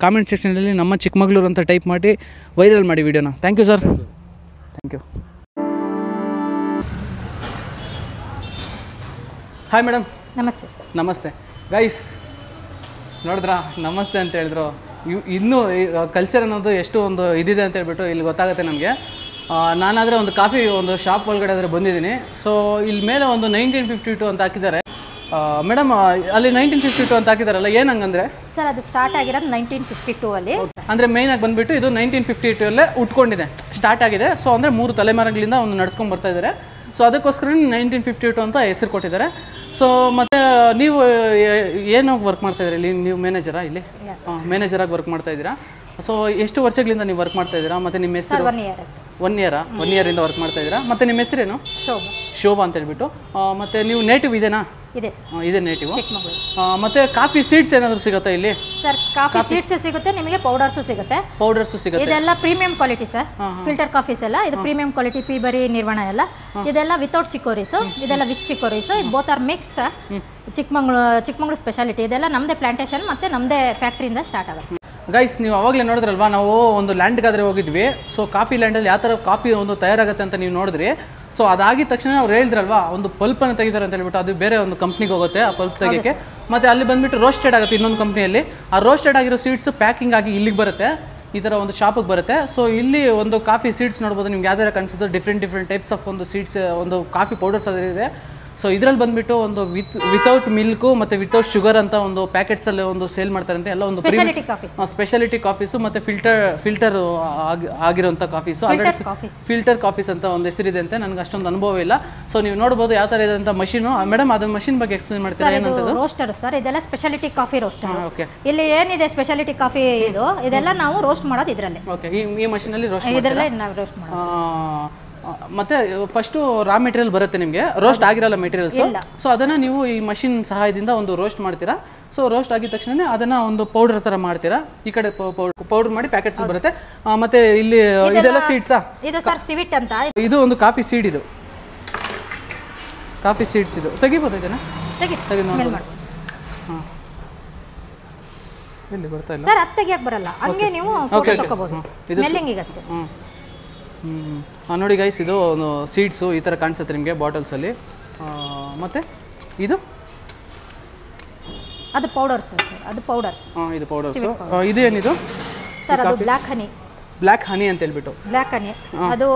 ಕಾಮೆಂಟ್ ಸೆಕ್ಷನಲ್ಲಿ ನಮ್ಮ ಚಿಕ್ಕಮಗಳೂರು ಅಂತ ಟೈಪ್ ಮಾಡಿ ವೈರಲ್ ಮಾಡಿ ವಿಡಿಯೋನ. Thank you sir. Thank you. Hi madam. ನಮಸ್ತೆ. ನಮಸ್ತೆ ಗೈಸ್. ನೋಡಿದ್ರಾ ನಮಸ್ತೆ ಅಂತ ಹೇಳಿದ್ರು. ಇನ್ನೂ ಕಲ್ಚರ್ ಅನ್ನೋದು ಎಷ್ಟು ಒಂದು ಇದಿದೆ ಅಂತ ಹೇಳ್ಬಿಟ್ಟು ಇಲ್ಲಿ ಗೊತ್ತಾಗುತ್ತೆ ನಮಗೆ. ನಾನಾದರೆ ಒಂದು ಕಾಫಿ ಒಂದು ಶಾಪ್ ಒಳಗಡೆ ಆದರೆ ಬಂದಿದ್ದೀನಿ. ಸೊ ಇಲ್ಲಿ ಮೇಲೆ ಒಂದು 1952 ಅಂತ ಹಾಕಿದ್ದಾರೆ ಮೇಡಮ್. ಅಲ್ಲಿ 1952 ಅಂತ ಹಾಕಿದಾರಲ್ಲ, ಏನು ಹಂಗಂದ್ರೆ ಸರ್ ಅದು ಸ್ಟಾರ್ಟ್ ಆಗಿರೋದು 1952 ಅಲ್ಲಿ. ಅಂದರೆ ಮೇಯ್ನಾಗಿ ಬಂದುಬಿಟ್ಟು ಇದು 1952 ಉಟ್ಕೊಂಡಿದೆ, ಸ್ಟಾರ್ಟ್ ಆಗಿದೆ. ಸೊ ಅಂದರೆ 3 ತಲೆಮಾರುಗಳಿಂದ ಒಂದು ನಡ್ಸ್ಕೊಂಡು ಬರ್ತಾ ಇದ್ದಾರೆ. ಸೊ ಅದಕ್ಕೋಸ್ಕರ 1952 ಅಂತ ಹೆಸರು ಕೊಟ್ಟಿದ್ದಾರೆ. ಸೊ ಮತ್ತು ನೀವು ಏನು ವರ್ಕ್ ಮಾಡ್ತಾಯಿದ್ದೀರಿ ಇಲ್ಲಿ? ನೀವು ಮ್ಯಾನೇಜರಾ ಇಲ್ಲಿ? ಮ್ಯಾನೇಜರಾಗಿ ವರ್ಕ್ ಮಾಡ್ತಾ ಇದ್ದೀರಾ. ಸೊ ಎಷ್ಟು ವರ್ಷಗಳಿಂದ ನೀವು ವರ್ಕ್ ಮಾಡ್ತಾ ಇದ್ದೀರಾ? ಮತ್ತು ನಿಮ್ಮ ಹೆಸರು? 1 ಇಯರಿಂದ ವರ್ಕ್ ಮಾಡ್ತಾ ಇದ್ದೀರಾ. ಮತ್ತು ನಿಮ್ಮ ಹೆಸರೇನು? ಶೋಭಾ ಅಂತ ಹೇಳ್ಬಿಟ್ಟು. ಮತ್ತು ನೀವು ನೇಟಿವ್ ಇದೆನಾ? ಇದೆ ಸರ್. ಇದೆ ನೇಟಿವ್. ಮತ್ತು ಕಾಫಿ ಸೀಡ್ಸ್ ಏನಾದರೂ ಸಿಗುತ್ತಾ ಇಲ್ಲಿ? ಸರ್ ಕಾಫಿ ಸೀಡ್ಸ್ ಸಿಗುತ್ತೆ, ನಿಮಗೆ ಪೌಡರ್ಸು ಸಿಗುತ್ತೆ. ಇದೆಲ್ಲ premium quality sir. Filter coffees ಎಲ್ಲ ಇದು ಪ್ರೀಮಿಯಂ ಕ್ವಾಲಿಟಿ. ಪೀಬರಿ, ನಿರ್ವಾಣ ಎಲ್ಲ ಇದೆಲ್ಲ ವಿತೌಟ್ ಚಿಕೋರೀಸು, ಇದೆಲ್ಲ ವಿತ್ ಚಿಕೋರೀಸು. ಇದು both are mix. Chikkamagaluru speciality. ಇದೆಲ್ಲ ನಮ್ಮದೇ ಪ್ಲಾಂಟೇಶನ್ ಮತ್ತು ನಮ್ಮದೇ ಫ್ಯಾಕ್ಟ್ರಿಯಿಂದ ಸ್ಟಾರ್ಟ್ ಆಗುತ್ತೆ. ಗೈಸ್ ನೀವು ಅವಾಗಲೇ ನೋಡಿದ್ರಲ್ವಾ, ನಾವು ಒಂದು ಲ್ಯಾಂಡ್ಗಾದರೆ ಹೋಗಿದ್ವಿ. ಸೊ ಕಾಫಿ ಲ್ಯಾಂಡಲ್ಲಿ ಯಾವ ಥರ ಕಾಫಿ ಒಂದು ತಯಾರಾಗುತ್ತೆ ಅಂತ ನೀವು ನೋಡಿದ್ರಿ. ಸೊ ಅದಾಗಿದ ತಕ್ಷಣ ಅವ್ರು ಹೇಳಿದ್ರಲ್ವಾ, ಒಂದು ಪಲ್ಪನ್ನು ತೆಗಿತಾರೆ ಅಂತ ಹೇಳ್ಬಿಟ್ಟು, ಅದು ಬೇರೆ ಒಂದು ಕಂಪ್ನಿಗೆ ಹೋಗುತ್ತೆ ಆ ಪಲ್ಪ್ ತೆಗಿಯೋಕ್ಕೆ. ಮತ್ತು ಅಲ್ಲಿ ಬಂದುಬಿಟ್ಟು ರೋಸ್ಟೆಡ್ ಆಗುತ್ತೆ ಇನ್ನೊಂದು ಕಂಪ್ನಿಯಲ್ಲಿ. ಆ ರೋಸ್ಟೆಡ್ ಆಗಿರೋ ಸೀಡ್ಸ್ ಪ್ಯಾಕಿಂಗ್ ಆಗಿ ಇಲ್ಲಿಗೆ ಬರುತ್ತೆ, ಈ ಥರ ಒಂದು ಶಾಪಿಗೆ ಬರುತ್ತೆ. ಸೊ ಇಲ್ಲಿ ಒಂದು ಕಾಫಿ ಸೀಡ್ಸ್ ನೋಡ್ಬೋದು ನಿಮ್ಗೆ ಯಾವ್ದಾರ ಕಾಣಿಸುತ್ತೆ. ಡಿಫ್ರೆಂಟ್ ಟೈಪ್ಸ್ ಆಫ್ ಒಂದು ಸೀಡ್ಸ್, ಒಂದು ಕಾಫಿ ಪೌಡರ್ಸ್ ಅದಿದೆ. ಸೊ ಇದರಲ್ಲಿ ಬಂದುಬಿಟ್ಟು ಒಂದು ವಿತೌಟ್ ಮಿಲ್ಕು ಮತ್ತು ವಿತೌಟ್ ಶುಗರ್ ಅಂತ ಒಂದು ಪ್ಯಾಕೆಟ್ಸಲ್ಲಿ ಒಂದು ಸೇಲ್ ಮಾಡ್ತಾರಂತೆ. ಎಲ್ಲ ಒಂದು ಸ್ಪೆಷಾಲಿಟಿ ಕಾಫೀಸು ಮತ್ತು ಫಿಲ್ಟರ್ ಆಗಿರೋಂಥ ಕಾಫೀಸು. ಫಿಲ್ಟರ್ ಕಾಫೀಸ್ ಅಂತ ಒಂದು ಹೆಸರಿದೆ ಅಂತೆ. ನನಗೆ ಅಷ್ಟೊಂದು ಅನುಭವ ಇಲ್ಲ. ಸೊ ನೀವು ನೋಡ್ಬೋದು ಯಾವ ಥರ ಇದೆ ಅಂತ ಮಷೀನು. ಮೇಡಮ್ ಅದು ಮಷೀನ್ ಬಗ್ಗೆ ಎಕ್ಸ್ಪ್ಲೇನ್ ಮಾಡ್ತೀರಾ? ಏನಂತದ್ದು? Roaster sir. ಇದೆಲ್ಲ ಸ್ಪೆಷಾಲಿಟಿ ಕಾಫಿ ರೋಸ್ಟರ್. ಓಕೆ. ಇಲ್ಲಿ ಏನಿದೆ ಸ್ಪೆಷಾಲಿಟಿ ಕಾಫಿ ಇದೆಲ್ಲ ನಾವು ರೋಸ್ಟ್ ಮಾಡೋದು ಇದರಲ್ಲಿ. ಓಕೆ. ಈ ಮಷೀನಲ್ಲಿ ರೋಸ್ಟ್ ಮಾಡೋದು. ಮತ್ತೆ ಫಸ್ಟು ರಾ ಮೆಟೀರಿಯಲ್ ಬರುತ್ತೆ ನಿಮಗೆ, ರೋಸ್ಟ್ ಆಗಿರಲ್ಲ ಮೆಟೀರಿಯಲ್ಸ್. ಸೊ ಅದನ್ನು ನೀವು ಈ ಮಷಿನ್ ಸಹಾಯದಿಂದ ಒಂದು ರೋಸ್ಟ್ ಮಾಡ್ತೀರಾ. ಸೊ ರೋಸ್ಟ್ ಆಗಿದ ತಕ್ಷಣ ಅದನ್ನು ಒಂದು ಪೌಡರ್ ಥರ ಮಾಡ್ತೀರಾ. ಈ ಕಡೆ ಪೌಡರ್ ಮಾಡಿ ಪ್ಯಾಕೆಟ್ಸ್ ಬರುತ್ತೆ. ಮತ್ತೆ ಇಲ್ಲಿ ಇದೆಲ್ಲ ಸೀಡ್ಸಾ? ಇದು ಸರ್ ಸಿವಿಟ್ ಅಂತ. ಇದು ಒಂದು ಕಾಫಿ ಸೀಡ್. ಇದು ಕಾಫಿ ಸೀಡ್ಸ್. ಇದು ತೆಗಿಬೋದು ಇದನ್ನು? ಹಾಂ ಎಲ್ಲಿ ಬರ್ತಾ ಇಲ್ಲ ಸರ್. ಅದು ತೆಗಿಯಕ್ಕೆ ಬರಲ್ಲ, ಹಂಗೆ ನೀವು ಫೋಟೋ ತಗೋಬಹುದು ಸ್ಮೆಲ್ಲಿಂಗಿಗೆ ಅಷ್ಟೇ. ನೋಡಿ ಗೈಸ್, ಇದು ಒಂದು ಸೀಡ್ಸು ಈ ಥರ ಕಾಣಿಸುತ್ತೆ ನಿಮಗೆ ಬಾಟಲ್ಸಲ್ಲಿ. ಮತ್ತು ಇದು ಅದು ಪೌಡರ್ಸ್ ಸರ್. ಅದು ಪೌಡರ್ಸ್. ಇದು ಪೌಡರ್ಸು. ಇದೇನಿದು? ಸರ್ ಅದು ಬ್ಲ್ಯಾಕ್ ಹನಿ ಅಂತ ಹೇಳ್ಬಿಟ್ಟು. ಬ್ಲ್ಯಾಕ್ ಹನಿ ಅದು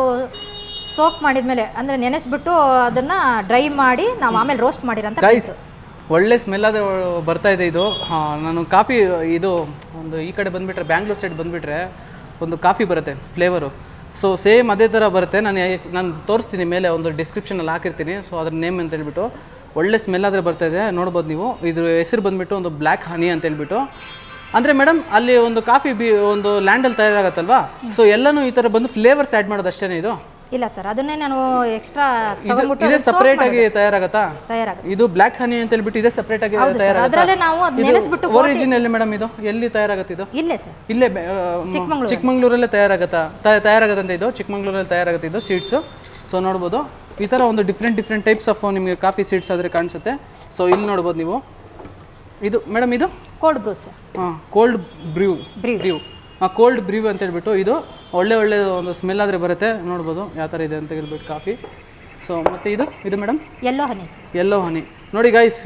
ಸೋಕ್ ಮಾಡಿದ್ಮೇಲೆ ಅಂದರೆ ನೆನೆಸ್ಬಿಟ್ಟು ಅದನ್ನು ಡ್ರೈ ಮಾಡಿ ನಾವು ಆಮೇಲೆ ರೋಸ್ಟ್ ಮಾಡಿರೋಂಥ ಗೈಸ್ ಒಳ್ಳೆ ಸ್ಮೆಲ್ ಆದರೆ ಬರ್ತಾ ಇದೆ ಇದು. ನಾನು ಕಾಫಿ ಇದು ಒಂದು ಈ ಕಡೆ ಬಂದುಬಿಟ್ರೆ ಬ್ಯಾಂಗ್ಳೂರ್ ಸೈಡ್ ಬಂದುಬಿಟ್ರೆ ಒಂದು ಕಾಫಿ ಬರುತ್ತೆ ಫ್ಲೇವರು. ಸೊ ಸೇಮ್ ಅದೇ ಥರ ಬರುತ್ತೆ. ನಾನು ತೋರಿಸ್ತೀನಿ ಮೇಲೆ ಒಂದು ಡಿಸ್ಕ್ರಿಪ್ಷನಲ್ಲಿ ಹಾಕಿರ್ತೀನಿ. ಸೊ ಅದ್ರ ನೇಮ್ ಅಂತ ಹೇಳ್ಬಿಟ್ಟು ಒಳ್ಳೆ ಸ್ಮೆಲ್ ಆದರೆ ಬರ್ತಾ ಇದೆ ನೋಡ್ಬೋದು ನೀವು. ಇದ್ರ ಹೆಸರು ಬಂದುಬಿಟ್ಟು ಒಂದು ಬ್ಲ್ಯಾಕ್ ಹನಿ ಅಂತ ಹೇಳ್ಬಿಟ್ಟು. ಅಂದರೆ ಮೇಡಮ್ ಅಲ್ಲಿ ಒಂದು ಕಾಫಿ ಒಂದು ಲ್ಯಾಂಡಲ್ಲಿ ತಯಾರಾಗತ್ತಲ್ವಾ, ಸೊ ಎಲ್ಲನೂ ಈ ಥರ ಬಂದು ಫ್ಲೇವರ್ಸ್ ಆ್ಯಡ್ ಮಾಡೋದು ಅಷ್ಟೇ ಇದು? ಇಲ್ಲ ಸರ್, ಅದನ್ನೇ ನಾನು ಎಕ್ಸ್ಟ್ರಾ ಇದೇ ಸಪ್ರೇಟ್ ಆಗಿ ತಯಾರಾಗತ್ತಾ? ತಯಾರಾಗುತ್ತೆ. ಇದು ಬ್ಲ್ಯಾಕ್ ಹನಿ ಅಂತ ಹೇಳ್ಬಿಟ್ಟು ಇದೇ ಸಪ್ರೇಟ್ ಆಗಿ ತಯಾರಾಗುತ್ತೆ. ಒರಿಜಿನಲ್ ಮೇಡಮ್ ಇದು ಎಲ್ಲಿ ತಯಾರಾಗುತ್ತೆ ಇದು? ಇಲ್ಲೇ ಸರ್, ಇಲ್ಲೇ ಚಿಕ್ಕಮಂಗ್ಳೂರಲ್ಲೇ ತಯಾರಾಗತ್ತೆ ಇದು. ಚಿಕ್ಕಮಂಗ್ಳೂರಲ್ಲಿ ತಯಾರಾಗುತ್ತೆ ಇದು ಸೀಡ್ಸು. ಸೊ ನೋಡ್ಬೋದು ಈ ಥರ ಒಂದು ಡಿಫ್ರೆಂಟ್ ಟೈಪ್ಸ್ ಆಫ್ ನಿಮಗೆ ಕಾಫಿ ಸೀಡ್ಸ್ ಆದರೆ ಕಾಣಿಸುತ್ತೆ. ಸೊ ಇಲ್ಲಿ ನೋಡ್ಬೋದು ನೀವು. ಇದು ಮೇಡಮ್ ಇದು cold brew sir. Cold brew cold brew ಅಂತ ಹೇಳ್ಬಿಟ್ಟು ಇದು ಒಳ್ಳೆ ಒಂದು ಸ್ಮೆಲ್ ಆದರೆ ಬರುತ್ತೆ. ನೋಡ್ಬೋದು ಯಾವ ಥರ ಇದೆ ಅಂತ ಹೇಳ್ಬಿಟ್ಟು ಕಾಫಿ. ಸೊ ಮತ್ತು ಇದು ಮೇಡಮ್ ಯೆಲ್ಲೋ ಹನಿ ನೋಡಿ ಗೈಸ್.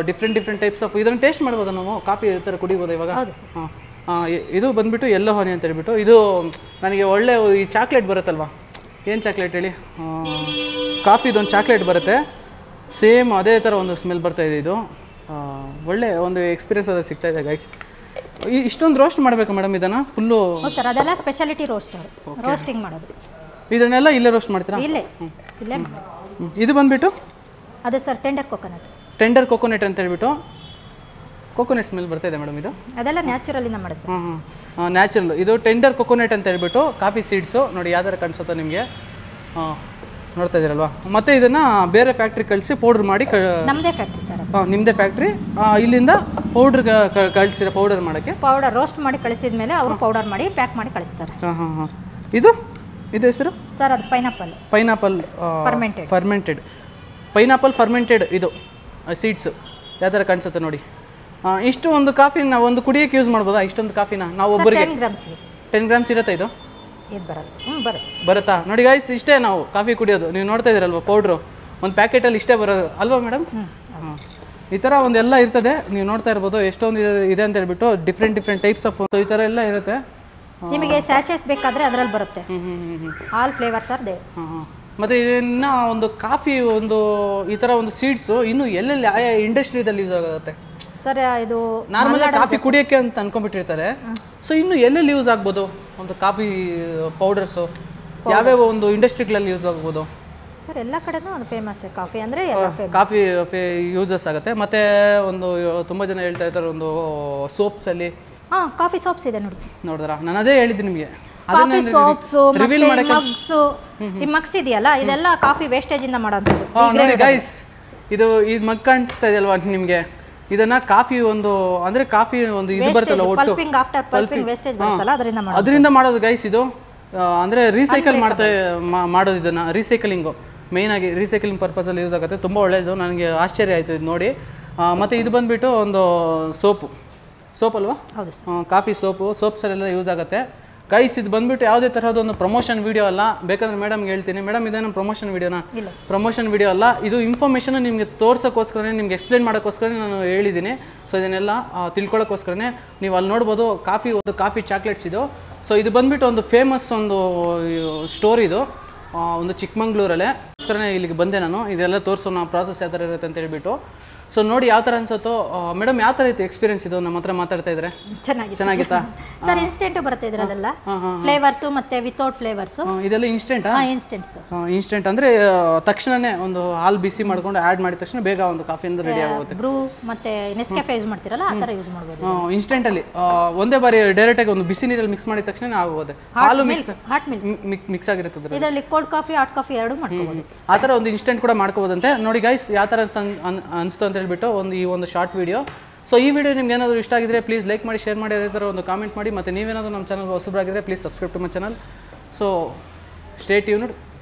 ಡಿಫ್ರೆಂಟ್ ಟೈಪ್ಸ್ ಆಫ್ ಇದನ್ನು ಟೇಸ್ಟ್ ಮಾಡ್ಬೋದು ನಾವು. ಕಾಫಿ ಈ ಥರ ಕುಡಿಬೋದು ಇವಾಗ. ಇದು ಬಂದುಬಿಟ್ಟು ಯೆಲ್ಲೋ ಹನಿ ಅಂತ ಹೇಳ್ಬಿಟ್ಟು. ಇದು ನನಗೆ ಒಳ್ಳೆ ಈ ಚಾಕ್ಲೇಟ್ ಬರುತ್ತಲ್ವಾ, ಏನು ಚಾಕ್ಲೇಟ್ ಹೇಳಿ, ಕಾಫಿದೊಂದು ಚಾಕ್ಲೇಟ್ ಬರುತ್ತೆ ಸೇಮ್ ಅದೇ ಥರ ಒಂದು ಸ್ಮೆಲ್ ಬರ್ತಾಯಿದೆ. ಇದು ಒಳ್ಳೆ ಒಂದು ಎಕ್ಸ್ಪೀರಿಯನ್ಸ್ ಅದು ಸಿಗ್ತಾ ಇದೆ ಗೈಸ್. ಇಷ್ಟೊಂದು ರೋಸ್ಟ್ ಮಾಡಬೇಕು ಮೇಡಮ್ ಇದನ್ನು ಫುಲ್ಲು? ಸರ್ ಅದೆಲ್ಲ ಸ್ಪೆಷಾಲಿಟಿ ರೋಸ್ಟಿಂಗ್ ಮಾಡೋದು. ಇದನ್ನೆಲ್ಲ ಇಲ್ಲೇ ರೋಸ್ಟ್ ಮಾಡ್ತೀರಾ? ಇಲ್ಲೇ. ಇದು ಬಂದುಬಿಟ್ಟು ಅದು ಸರ್ ಟೆಂಡರ್ ಕೊಕೊನೆಟ್ ಅಂತ ಹೇಳ್ಬಿಟ್ಟು ಕೋಕೋನಟ್ ಸ್ಮೆಲ್ ಬರ್ತಾ ಇದೆ ಮೇಡಮ್. ಇದು ಅದೆಲ್ಲ ನ್ಯಾಚುರಲಿಂದ ಮಾಡೋದು ಸರ್. ನ್ಯಾಚುರಲ್. ಇದು ಟೆಂಡರ್ ಕೊಕೊನೆಟ್ ಅಂತ ಹೇಳ್ಬಿಟ್ಟು ಕಾಫಿ ಸೀಡ್ಸು ನೋಡಿ ಯಾವ ಥರ ಕಾಣಿಸುತ್ತೆ ನಿಮಗೆ. ನೋಡ್ತಾ ಇದ್ದೀರಲ್ವಾ. ಮತ್ತು ಇದನ್ನು ಬೇರೆ ಫ್ಯಾಕ್ಟ್ರಿ ಕಳಿಸಿ ಪೌಡ್ರ್ ಮಾಡಿ ನಮ್ಮದೇ ಫ್ಯಾಕ್ಟ್ರಿ ಸರ್. ನಿಮ್ಮದೇ ಫ್ಯಾಕ್ಟ್ರಿ. ಇಲ್ಲಿಂದ ಪೌಡ್ರ್ ಕಳಿಸಿರ ಪೌಡರ್ ಮಾಡೋಕ್ಕೆ ಪೌಡರ್ ರೋಸ್ಟ್ ಮಾಡಿ ಕಳಿಸಿದ ಮೇಲೆ ಅವರು ಪೌಡರ್ ಮಾಡಿ ಪ್ಯಾಕ್ ಮಾಡಿ ಕಳಿಸ್ತಾರೆ. ಇದು ಹೆಸರು ಸರ್ ಅದು ಪೈನಾಪಲ್ ಫರ್ಮೆಂಟೆಡ್ ಪೈನಾಪಲ್ ಫರ್ಮೆಂಟೆಡ್ ಇದು ಸೀಡ್ಸು ಯಾವ ಥರ ಕಾಣಿಸುತ್ತೆ ನೋಡಿ. ಇಷ್ಟು ಒಂದು ಕಾಫಿನ ನಾವು ಒಂದು ಕುಡಿಯೋಕ್ಕೆ ಯೂಸ್ ಮಾಡ್ಬೋದಾ? ಇಷ್ಟೊಂದು ಕಾಫಿನ ನಾವು ಒಬ್ಬರಿಗೆ 10 ಗ್ರಾಮ್ಸ್ ಇರುತ್ತೆ ಇದು? ಬರುತ್ತಾ ನೋಡಿ ಗೈಸ್. ಇಷ್ಟೇ ನಾವು ಕಾಫಿ ಕುಡಿಯೋದು. ನೀವು ನೋಡ್ತಾ ಇದ್ದೀರಲ್ವ ಪೌಡ್ರು ಒಂದು ಪ್ಯಾಕೆಟಲ್ಲಿ ಇಷ್ಟೇ ಬರೋದು ಅಲ್ವಾ ಮೇಡಮ್? ಈ ಥರ ಒಂದೆಲ್ಲ ಇರ್ತದೆ. ನೀವು ನೋಡ್ತಾ ಇರ್ಬೋದು ಎಷ್ಟೊಂದು ಇದೆ ಅಂತ ಹೇಳ್ಬಿಟ್ಟು ಡಿಫ್ರೆಂಟ್ ಟೈಪ್ಸ್ ಆಫ್ ಈ ಥರ ಎಲ್ಲ ಇರುತ್ತೆ. ನಿಮಗೆ ಸ್ಯಾಚೆಸ್ ಬೇಕಾದರೆ ಅದರಲ್ಲಿ ಬರುತ್ತೆ. All flavours are there. ಮತ್ತು ಇನ್ನು ಒಂದು ಕಾಫಿ ಒಂದು ಈ ಥರ ಒಂದು ಸೀಡ್ಸು ಇನ್ನು ಎಲ್ಲೆಲ್ಲಿ ಆಯಾ ಇಂಡಸ್ಟ್ರಿದಲ್ಲಿ ಯೂಸ್ ಆಗುತ್ತೆ ಸರ್? ಇದು ನಾರ್ಮಲ್ ಕಾಫಿ ಕುಡಿಯೋಕ್ಕೆ ಅಂತ ಅನ್ಕೊಂಡ್ಬಿಟ್ಟಿರ್ತಾರೆ. ಸೊ ಇನ್ನು ಎಲ್ಲೆಲ್ಲಿ ಯೂಸ್ ಆಗ್ಬೋದು ಒಂದು ಕಾಫಿ ಪೌಡರ್ಸು? ಯಾವ್ಯಾವ ಒಂದು ಇಂಡಸ್ಟ್ರಿಗಳಲ್ಲಿ ಯೂಸ್ ಆಗ್ಬೋದು ಸರ್? ಎಲ್ಲ ಕಡೆನೂ ಒಂದು ಫೇಮಸ್ ಕಾಫಿ ಅಂದರೆ ಕಾಫಿ ಯೂಸಸ್ ಆಗುತ್ತೆ. ಮತ್ತು ಒಂದು ತುಂಬ ಜನ ಹೇಳ್ತಾ ಇರ್ತಾರೆ ಒಂದು ಸೋಪ್ಸಲ್ಲಿ ಕಾಫಿ ಸೋಪ್ಸ್ ಇದೆ ನೋಡಿ ಸರ್. ನೋಡಿದ್ರಾ? ನಾನು ಅದೇ ಹೇಳಿದ್ದು ನಿಮಗೆ. Coffee soaps mugs. ಈ ಮಗ್ಸ್ ಇದೆಯಲ್ಲ ಇದೆಲ್ಲ ಕಾಫಿ ವೇಸ್ಟೇಜ್ ಇಂದ ಮಾಡೋಂಥದ್ದು. ನೋಡಿ ಗೈಸ್, ಇದು ಮಗ್ ಕಾಣಿಸ್ತಾ ಇದೆಯಲ್ವಾ ನಿಮಗೆ? ಇದನ್ನ ಕಾಫಿ ಒಂದು ಅಂದ್ರೆ ಕಾಫಿ ಒಂದು ಇದು ಬರ್ತಲ್ಲ ಒಟ್ಟು ಅದರಿಂದ ಮಾಡೋದು ಗೈಸ್. ಇದು ಅಂದ್ರೆ ರೀಸೈಕಲ್ ಮಾಡೋದು. ಇದನ್ನ ರೀಸೈಕಲಿಂಗು ಮೇಯ್ನ್ ಆಗಿ ರೀಸೈಕಲಿಂಗ್ ಪರ್ಪಸಲ್ಲಿ ಯೂಸ್ ಆಗುತ್ತೆ. ತುಂಬ ಒಳ್ಳೆಯದು. ನನಗೆ ಆಶ್ಚರ್ಯ ಆಯಿತು ಇದು ನೋಡಿ. ಮತ್ತು ಇದು ಬಂದುಬಿಟ್ಟು ಒಂದು ಸೋಪ್ ಅಲ್ವಾ? ಕಾಫಿ ಸೋಪ್ಸಲ್ಲೆಲ್ಲ ಯೂಸ್ ಆಗುತ್ತೆ ಗೈಸ್. ಇದು ಬಂದುಬಿಟ್ಟು ಯಾವುದೇ ತರಹದ ಒಂದು ಪ್ರಮೋಷನ್ ವೀಡಿಯೋ ಅಲ್ಲ. ಬೇಕಂದ್ರೆ ಮೇಡಮ್ಗೆ ಹೇಳ್ತೀನಿ. ಮೇಡಮ್ ಇದೇನು ಪ್ರಮೋಷನ್ ವೀಡಿಯೋನಾ? ಪ್ರಮೋಷನ್ ವೀಡಿಯೋ ಅಲ್ಲ. ಇದು ಇನ್ಫಾರ್ಮೇಷನ್ ನಿಮಗೆ ತೋರ್ಸೋಕ್ಕೋಸ್ಕರನೇ, ನಿಮ್ಗೆ ಎಕ್ಸ್ಪ್ಲೇನ್ ಮಾಡೋಕ್ಕೋಸ್ಕರನೇ ನಾನು ಹೇಳಿದ್ದೀನಿ. ಸೊ ಇದನ್ನೆಲ್ಲ ತಿಳ್ಕೊಳ್ಳೋಕ್ಕೋಸ್ಕರನೇ ನೀವು ಅಲ್ಲಿ ನೋಡ್ಬೋದು ಕಾಫಿ ಚಾಕ್ಲೇಟ್ಸ್ ಇದು. ಸೊ ಇದು ಬಂದುಬಿಟ್ಟು ಒಂದು ಫೇಮಸ್ ಒಂದು ಸ್ಟೋರ್ ಇದು ಒಂದು ಚಿಕ್ಕಮಂಗ್ಳೂರಲ್ಲೇ. ಅದಕ್ಕೋಸ್ಕರನೇ ಇಲ್ಲಿಗೆ ಬಂದೆ ನಾನು. ಇದೆಲ್ಲ ತೋರಿಸೋಣ ಪ್ರಾಸೆಸ್ ಯಾವ ಥರ ಇರುತ್ತೆ ಅಂತ ಹೇಳ್ಬಿಟ್ಟು. ಸೊ ನೋಡಿ ಯಾವ ಥರ ಅನ್ಸುತ್ತೋ ಮೇಡಮ್. ಯಾವ ಥರ ಇತ್ತು ಎಕ್ಸ್ಪೀರಿಯನ್ಸ್ ಇದು ನಮ್ಮ ಹತ್ರ ಮಾತಾಡ್ತಾ ಇದ್ರೆ? ಚೆನ್ನಾಗಿತ್ತಾ ಸರ್? ಇನ್ಸ್ಟೆಂಟ್ ಬರುತ್ತೆ ಇದರಲ್ಲೆಲ್ಲ ಫ್ಲೇವರ್ಸ್ ಮತ್ತೆ ವಿತೌಟ್ ಫ್ಲೇವರ್ಸ್. ಇದೆಲ್ಲ ಇನ್ಸ್ಟೆಂಟ್ ಇನ್ಸ್ಟೆಂಟ್ ಅಂದ್ರೆ ತಕ್ಷಣನೇ ಒಂದು ಹಾಲು ಬಿಸಿ ಮಾಡ್ಕೊಂಡು ಆ್ಯಡ್ ಮಾಡಿದ ತಕ್ಷಣ ಬೇಗ ಒಂದು ಕಾಫಿ ಅಂದ್ರೆ ರೆಡಿ ಆಗುತ್ತೆ. ಬ್ರೂ ಮತ್ತೆ ನೆಸ್ಕೆಫೆ ಯೂಸ್ ಮಾಡ್ತಿರಲ್ಲ ಆ ಥರ ಯೂಸ್ ಮಾಡ್ಬೋದು. ಇನ್ಸ್ಟೆಂಟ್ ಅಲ್ಲಿ ಒಂದೇ ಬಾರಿ ಡೈರೆಕ್ಟ್ ಆಗಿ ಒಂದು ಬಿಸಿ ನೀರಲ್ಲಿ ಮಿಕ್ಸ್ ಮಾಡಿದ ತಕ್ಷಣ ಆಗೋದೆ. ಹಾಲು ಮಿಕ್ಸ್ ಆಗಿರುತ್ತೆ ಇದರಲ್ಲಿ. ಕೋಲ್ಡ್ ಕಾಫಿ ಹಾಟ್ ಕಾಫಿ ಎರಡು ಮಾಡ್ಕೋಬಹುದು. ಆ ಥರ ಒಂದು ಇನ್ಸ್ಟೆಂಟ್ ಕೂಡ ಮಾಡ್ಕೋಬೋದಂತೆ. ನೋಡಿ ಗೈಸ್ ಯಾವ ಥರ ಅನಿಸ್ತು ಅಂತ ಹೇಳ್ಬಿಟ್ಟು ಈ ಒಂದು ಶಾರ್ಟ್ ವಿಡಿಯೋ. ಸೊ ಈ ವಿಡಿಯೋ ನಿಮ್ಗೆ ಏನಾದರೂ ಇಷ್ಟ ಆಗಿದ್ರೆ ಪ್ಲೀಸ್ ಲೈಕ್ ಮಾಡಿ, ಶೇರ್ ಮಾಡಿ, ಅದೇ ಥರ ಒಂದು ಕಾಮೆಂಟ್ ಮಾಡಿ. ಮತ್ತು ನೀವೇನಾದರೂ ನಮ್ಮ ಚಾನಲ್ ಹೊಸಬರಾಗಿದ್ದರೆ please subscribe to my channel. So stay tuned.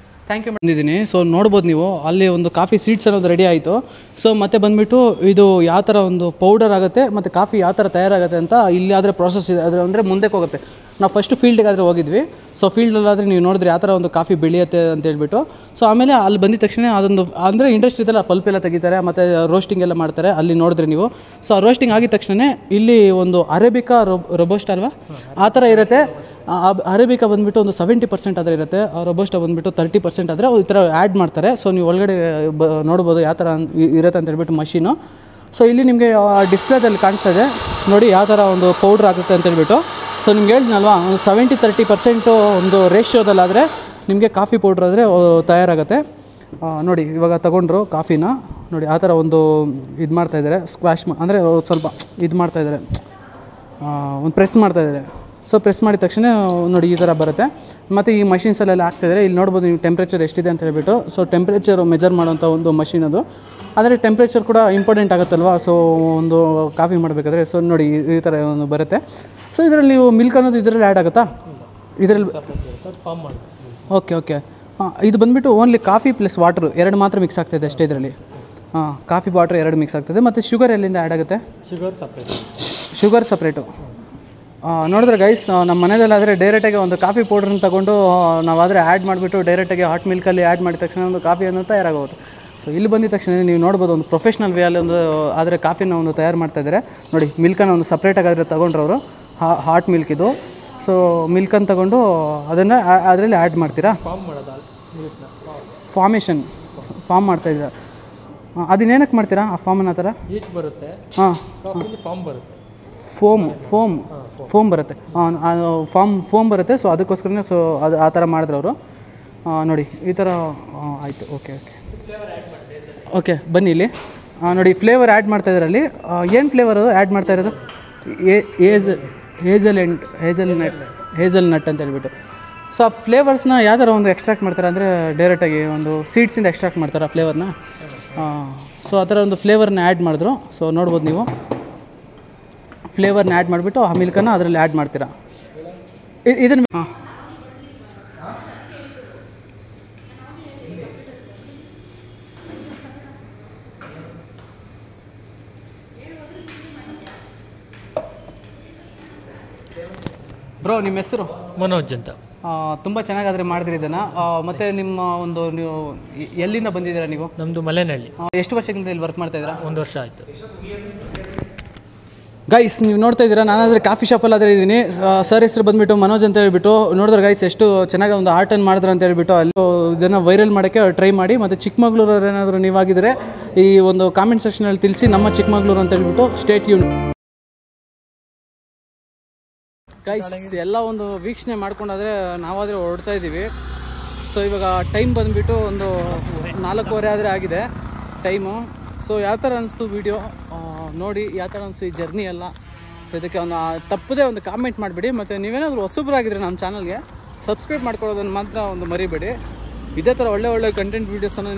Thank you. ಬಂದಿದ್ದೀನಿ. ಸೊ ನೋಡ್ಬೋದು ನೀವು ಅಲ್ಲಿ ಒಂದು ಕಾಫಿ ಸೀಡ್ಸ್ ಅನ್ನೋದು ರೆಡಿ ಆಯಿತು. ಸೊ ಮತ್ತೆ ಬಂದುಬಿಟ್ಟು ಇದು ಯಾವ ಥರ ಒಂದು ಪೌಡರ್ ಆಗುತ್ತೆ ಮತ್ತು ಕಾಫಿ ಯಾವ ಥರ ತಯಾರಾಗುತ್ತೆ ಅಂತ ಇಲ್ಲಿ ಆದರೆ ಪ್ರಾಸೆಸ್ ಇದೆ. ಅಂದರೆ ಮುಂದಕ್ಕೆ ಹೋಗುತ್ತೆ. ನಾವು ಫಸ್ಟ್ ಫೀಲ್ಡ್ಗಾದರೆ ಹೋಗಿದ್ವಿ. ಸೊ ಫೀಲ್ಡಲ್ಲಾದರೆ ನೀವು ನೋಡಿದ್ರೆ ಯಾವ ಥರ ಒಂದು ಕಾಫಿ ಬೆಳೆಯುತ್ತೆ ಅಂತ ಹೇಳ್ಬಿಟ್ಟು. ಸೊ ಆಮೇಲೆ ಅಲ್ಲಿ ಬಂದಿದ ತಕ್ಷಣ ಅದೊಂದು ಅಂದರೆ ಇಂಡಸ್ಟ್ರಿದೆಲ್ಲ ಪಲ್ಪ್ ಎಲ್ಲ ತೆಗಿತಾರೆ ಮತ್ತು ರೋಸ್ಟಿಂಗ್ ಎಲ್ಲ ಮಾಡ್ತಾರೆ, ಅಲ್ಲಿ ನೋಡಿದ್ರೆ ನೀವು. ಸೊ ಆ ರೋಸ್ಟಿಂಗ್ ಆಗಿದ ತಕ್ಷಣ ಇಲ್ಲಿ ಒಂದು ಅರೇಬಿಕಾ ರೊಬೋಸ್ಟ ಅಲ್ವಾ ಆ ಥರ ಇರುತ್ತೆ. ಅರೇಬಿಕಾ ಬಂದುಬಿಟ್ಟು ಒಂದು 70% ಆದರೆ ಇರುತ್ತೆ, ರೊಬೋಸ್ಟ ಬಂದುಬಿಟ್ಟು 30% ಆದರೆ ಈ ಥರ ಆ್ಯಡ್ ಮಾಡ್ತಾರೆ. ಸೊ ನೀವು ಒಳಗಡೆ ನೋಡ್ಬೋದು ಯಾವ ಥರ ಇರುತ್ತೆ ಅಂತ ಹೇಳ್ಬಿಟ್ಟು ಮಷೀನು. ಸೊ ಇಲ್ಲಿ ನಿಮಗೆ ಡಿಸ್ಪ್ಲೇದಲ್ಲಿ ಕಾಣಿಸ್ತಾ ಇದೆ ನೋಡಿ ಯಾವ ಥರ ಒಂದು ಪೌಡ್ರ್ ಆಗುತ್ತೆ ಅಂತ ಹೇಳ್ಬಿಟ್ಟು. ಸೊ ನಿಮ್ಗೆ ಹೇಳಿದ್ನಲ್ವಾ ಒಂದು 70-30% ಒಂದು ರೇಷಿಯೋದಲ್ಲಾದರೆ ನಿಮಗೆ ಕಾಫಿ ಪೌಡ್ರ್ ಆದರೆ ತಯಾರಾಗುತ್ತೆ. ನೋಡಿ ಇವಾಗ ತಗೊಂಡ್ರು ಕಾಫಿನ ನೋಡಿ ಆ ಥರ ಒಂದು ಇದು ಮಾಡ್ತಾಯಿದ್ದಾರೆ, ಸ್ಕ್ವಾಶ್ ಅಂದರೆ ಸ್ವಲ್ಪ ಇದು ಮಾಡ್ತಾಯಿದ್ದಾರೆ, ಒಂದು ಪ್ರೆಸ್ ಮಾಡ್ತಾಯಿದ್ದಾರೆ. ಸೊ ಪ್ರೆಸ್ ಮಾಡಿದ ತಕ್ಷಣ ನೋಡಿ ಈ ಥರ ಬರುತ್ತೆ. ಮತ್ತು ಈ ಮಷಿನ್ಸಲ್ಲೆಲ್ಲ ಹಾಕ್ತಿದ್ದಾರೆ. ಇಲ್ಲಿ ನೋಡ್ಬೋದು ನೀವು ಟೆಂಪ್ರೇಚರ್ ಎಷ್ಟಿದೆ ಅಂತ ಹೇಳ್ಬಿಟ್ಟು. ಸೊ ಟೆಂಪ್ರೇಚರ್ ಮೆಜರ್ ಮಾಡೋಂಥ ಒಂದು ಮಷಿನ್ ಅದು. ಆದರೆ ಟೆಂಪ್ರೇಚರ್ ಕೂಡ ಇಂಪಾರ್ಟೆಂಟ್ ಆಗುತ್ತಲ್ವ, ಸೊ ಒಂದು ಕಾಫಿ ಮಾಡಬೇಕಾದ್ರೆ. ಸೊ ನೋಡಿ ಈ ಥರ ಒಂದು ಬರುತ್ತೆ. ಸೊ ಇದರಲ್ಲಿ ನೀವು ಮಿಲ್ಕ್ ಅನ್ನೋದು ಇದರಲ್ಲಿ ಆ್ಯಡ್ ಆಗುತ್ತಾ ಇದರಲ್ಲಿ? ಓಕೆ ಓಕೆ ಹಾಂ, ಇದು ಬಂದುಬಿಟ್ಟು ಓನ್ಲಿ ಕಾಫಿ ಪ್ಲಸ್ ವಾಟ್ರು 2 ಮಾತ್ರ ಮಿಕ್ಸ್ ಆಗ್ತಾಯಿದೆ ಅಷ್ಟೇ ಇದರಲ್ಲಿ. ಹಾಂ, ಕಾಫಿ ವಾಟ್ರ್ 2 ಮಿಕ್ಸ್ ಆಗ್ತದೆ. ಮತ್ತು ಶುಗರ್ ಎಲ್ಲಿಂದ ಆ್ಯಡ್ ಆಗುತ್ತೆ? Sugar separate. ನೋಡಿದ್ರೆ ಗೈಸ್ ನಮ್ಮ ಮನೆಯಲ್ಲಾದರೆ ಡೈರೆಕ್ಟಾಗಿ ಒಂದು ಕಾಫಿ ಪೌಡ್ರನ್ನ ತಗೊಂಡು ನಾವಾದರೆ ಆ್ಯಡ್ ಮಾಡಿಬಿಟ್ಟು ಡೈರೆಕ್ಟಾಗಿ ಹಾಟ್ ಮಿಲ್ಕಲ್ಲಿ ಆ್ಯಡ್ ಮಾಡಿದ ತಕ್ಷಣ ಒಂದು ಕಾಫಿ ಅನ್ನೋದು ತಯಾರಾಗೋಗುತ್ತೆ. ಸೊ ಇಲ್ಲಿ ಬಂದಿದ ತಕ್ಷಣ ನೀವು ನೋಡ್ಬೋದು ಒಂದು ಪ್ರೊಫೆಷ್ನಲ್ ವೇಯಲ್ಲಿ ಒಂದು ಆದರೆ ಕಾಫಿನ ಒಂದು ತಯಾರು ಮಾಡ್ತಾಯಿದ್ದಾರೆ ನೋಡಿ. ಮಿಲ್ಕನ್ನು ಒಂದು ಸಪ್ರೇಟಾಗಾದರೆ ತೊಗೊಂಡ್ರು ಅವರು, ಹಾಟ್ ಮಿಲ್ಕ್ ಇದು. ಸೊ ಮಿಲ್ಕನ್ನು ತಗೊಂಡು ಅದನ್ನು ಅದರಲ್ಲಿ ಆ್ಯಡ್ ಮಾಡ್ತೀರಾ? Formation form ಮಾಡ್ತಾಯಿದ್ದೀರಾ? ಅದನ್ನೇನಕ್ಕೆ ಮಾಡ್ತೀರಾ ಆ ಫಾರ್ಮನ್ನು? ಆ ಥರ ಬರುತ್ತೆ. ಹಾಂ, ಫೋಮ್ ಬರುತ್ತೆ. ಫೋಮ್ ಬರುತ್ತೆ. ಸೊ ಅದಕ್ಕೋಸ್ಕರನೇ ಸೊ ಅದು ಆ ಥರ ಮಾಡಿದ್ರು ಅವರು ನೋಡಿ ಈ ಥರ. ಆಯಿತು, ಓಕೆ ಓಕೆ ಓಕೆ ಬನ್ನಿ ಇಲ್ಲಿ ನೋಡಿ ಫ್ಲೇವರ್ ಆ್ಯಡ್ ಮಾಡ್ತಾಯಿದ್ದಾರೆ ಅಲ್ಲಿ. ಏನು ಫ್ಲೇವರ್ ಅದು ಆ್ಯಡ್ ಮಾಡ್ತಾ ಇರೋದು? ಹೇಝಲ್ ನಟ್ ಅಂತ ಹೇಳ್ಬಿಟ್ಟು. ಸೊ ಆ ಫ್ಲೇವರ್ಸ್ನ ಯಾವ ಥರ ಒಂದು ಎಕ್ಸ್ಟ್ರಾಕ್ಟ್ ಮಾಡ್ತಾರೆ ಅಂದರೆ ಡೈರೆಕ್ಟಾಗಿ ಒಂದು ಸೀಡ್ಸಿಂದ ಎಕ್ಸ್ಟ್ರಾಕ್ಟ್ ಮಾಡ್ತಾರೆ ಆ ಫ್ಲೇವರ್ನ. ಸೊ ಆ ಥರ ಒಂದು ಫ್ಲೇವರ್ನ ಆ್ಯಡ್ ಮಾಡಿದ್ರು. ಸೊ ನೋಡ್ಬೋದು ನೀವು ಫ್ಲೇವರ್ನ ಆ್ಯಡ್ ಮಾಡಿಬಿಟ್ಟು ಆ ಮಿಲ್ಕನ್ನು ಅದರಲ್ಲಿ ಆ್ಯಡ್ ಮಾಡ್ತೀರಾ. ಇದನ್ನು ಹಾಂ ಬ್ರೋ, ನಿಮ್ಮ ಹೆಸರು? ಮನೋಜ್ ಅಂತ. ತುಂಬ ಚೆನ್ನಾಗಾದರೆ ಮಾಡಿದ್ರಿ ಇದನ್ನು. ಮತ್ತು ನಿಮ್ಮ ಒಂದು ನೀವು ಎಲ್ಲಿಂದ ಬಂದಿದ್ದೀರಾ ನೀವು? ನಮ್ಮದು ಮಲೆನಹಳ್ಳಿ. ಎಷ್ಟು ವರ್ಷದಿಂದ ಇಲ್ಲಿ ವರ್ಕ್ ಮಾಡ್ತಾಯಿದ್ದೀರಾ? 1 ವರ್ಷ ಆಯಿತು. ಗೈಸ್ ನೀವು ನೋಡ್ತಾ ಇದ್ದೀರಾ, ನಾನಾದರೆ ಕಾಫಿ ಶಾಪಲ್ಲಾದರೆ ಇದ್ದೀನಿ. ಸರ್ ಹೆಸರು ಬಂದುಬಿಟ್ಟು ಮನೋಜ್ ಅಂತ ಹೇಳ್ಬಿಟ್ಟು. ನೋಡಿದ್ರೆ ಗೈಸ್ ಎಷ್ಟು ಚೆನ್ನಾಗಿ ಒಂದು ಆರ್ಟನ್ನು ಮಾಡಿದ್ರು ಅಂತ ಹೇಳ್ಬಿಟ್ಟು ಅಲ್ಲಿ ಇದನ್ನು ವೈರಲ್ ಮಾಡೋಕ್ಕೆ ಟ್ರೈ ಮಾಡಿ. ಮತ್ತು ಚಿಕ್ಕಮಗಳೂರವ್ರು ಏನಾದರೂ ನೀವಾಗಿದ್ದರೆ ಈ ಒಂದು ಕಾಮೆಂಟ್ ಸೆಕ್ಷನಲ್ಲಿ ತಿಳಿಸಿ, ನಮ್ಮ ಚಿಕ್ಕಮಗಳೂರು ಅಂತ ಹೇಳ್ಬಿಟ್ಟು. ಸ್ಟೇಟ್ ಯೂನ್ ಗೈಸ್, ಎಲ್ಲ ಒಂದು ವೀಕ್ಷಣೆ ಮಾಡ್ಕೊಂಡಾದರೆ ನಾವಾದರೆ ಹೊರಡ್ತಾ ಇದ್ದೀವಿ. ಸೊ ಇವಾಗ ಟೈಮ್ ಬಂದುಬಿಟ್ಟು ಒಂದು 4:15 ಆದರೆ ಆಗಿದೆ ಟೈಮು. ಸೊ ಯಾವ ಥರ ಅನಿಸ್ತು ವಿಡಿಯೋ ನೋಡಿ, ಯಾವ ಥರ ಅನಿಸ್ತು ಈ ಜರ್ನಿ ಎಲ್ಲ. ಸೊ ಇದಕ್ಕೆ ಒಂದು ತಪ್ಪದೇ ಒಂದು ಕಾಮೆಂಟ್ ಮಾಡಿಬಿಡಿ. ಮತ್ತು ನೀವೇನಾದರೂ ಹೊಸಬ್ರಾಗಿದ್ರೆ ನಮ್ಮ ಚಾನಲ್ಗೆ ಸಬ್ಸ್ಕ್ರೈಬ್ ಮಾಡ್ಕೊಳ್ಳೋದನ್ನು ಮಾತ್ರ ಒಂದು ಮರಿಬೇಡಿ. ಇದೇ ಥರ ಒಳ್ಳೆ ಕಂಟೆಂಟ್ ವೀಡಿಯೋಸನ್ನು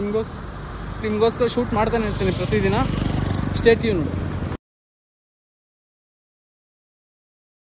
ನಿಮಗೋಸ್ಕರ ಶೂಟ್ ಮಾಡ್ತಾನೆ ಇರ್ತೀನಿ ಪ್ರತಿದಿನ. Stay tuned.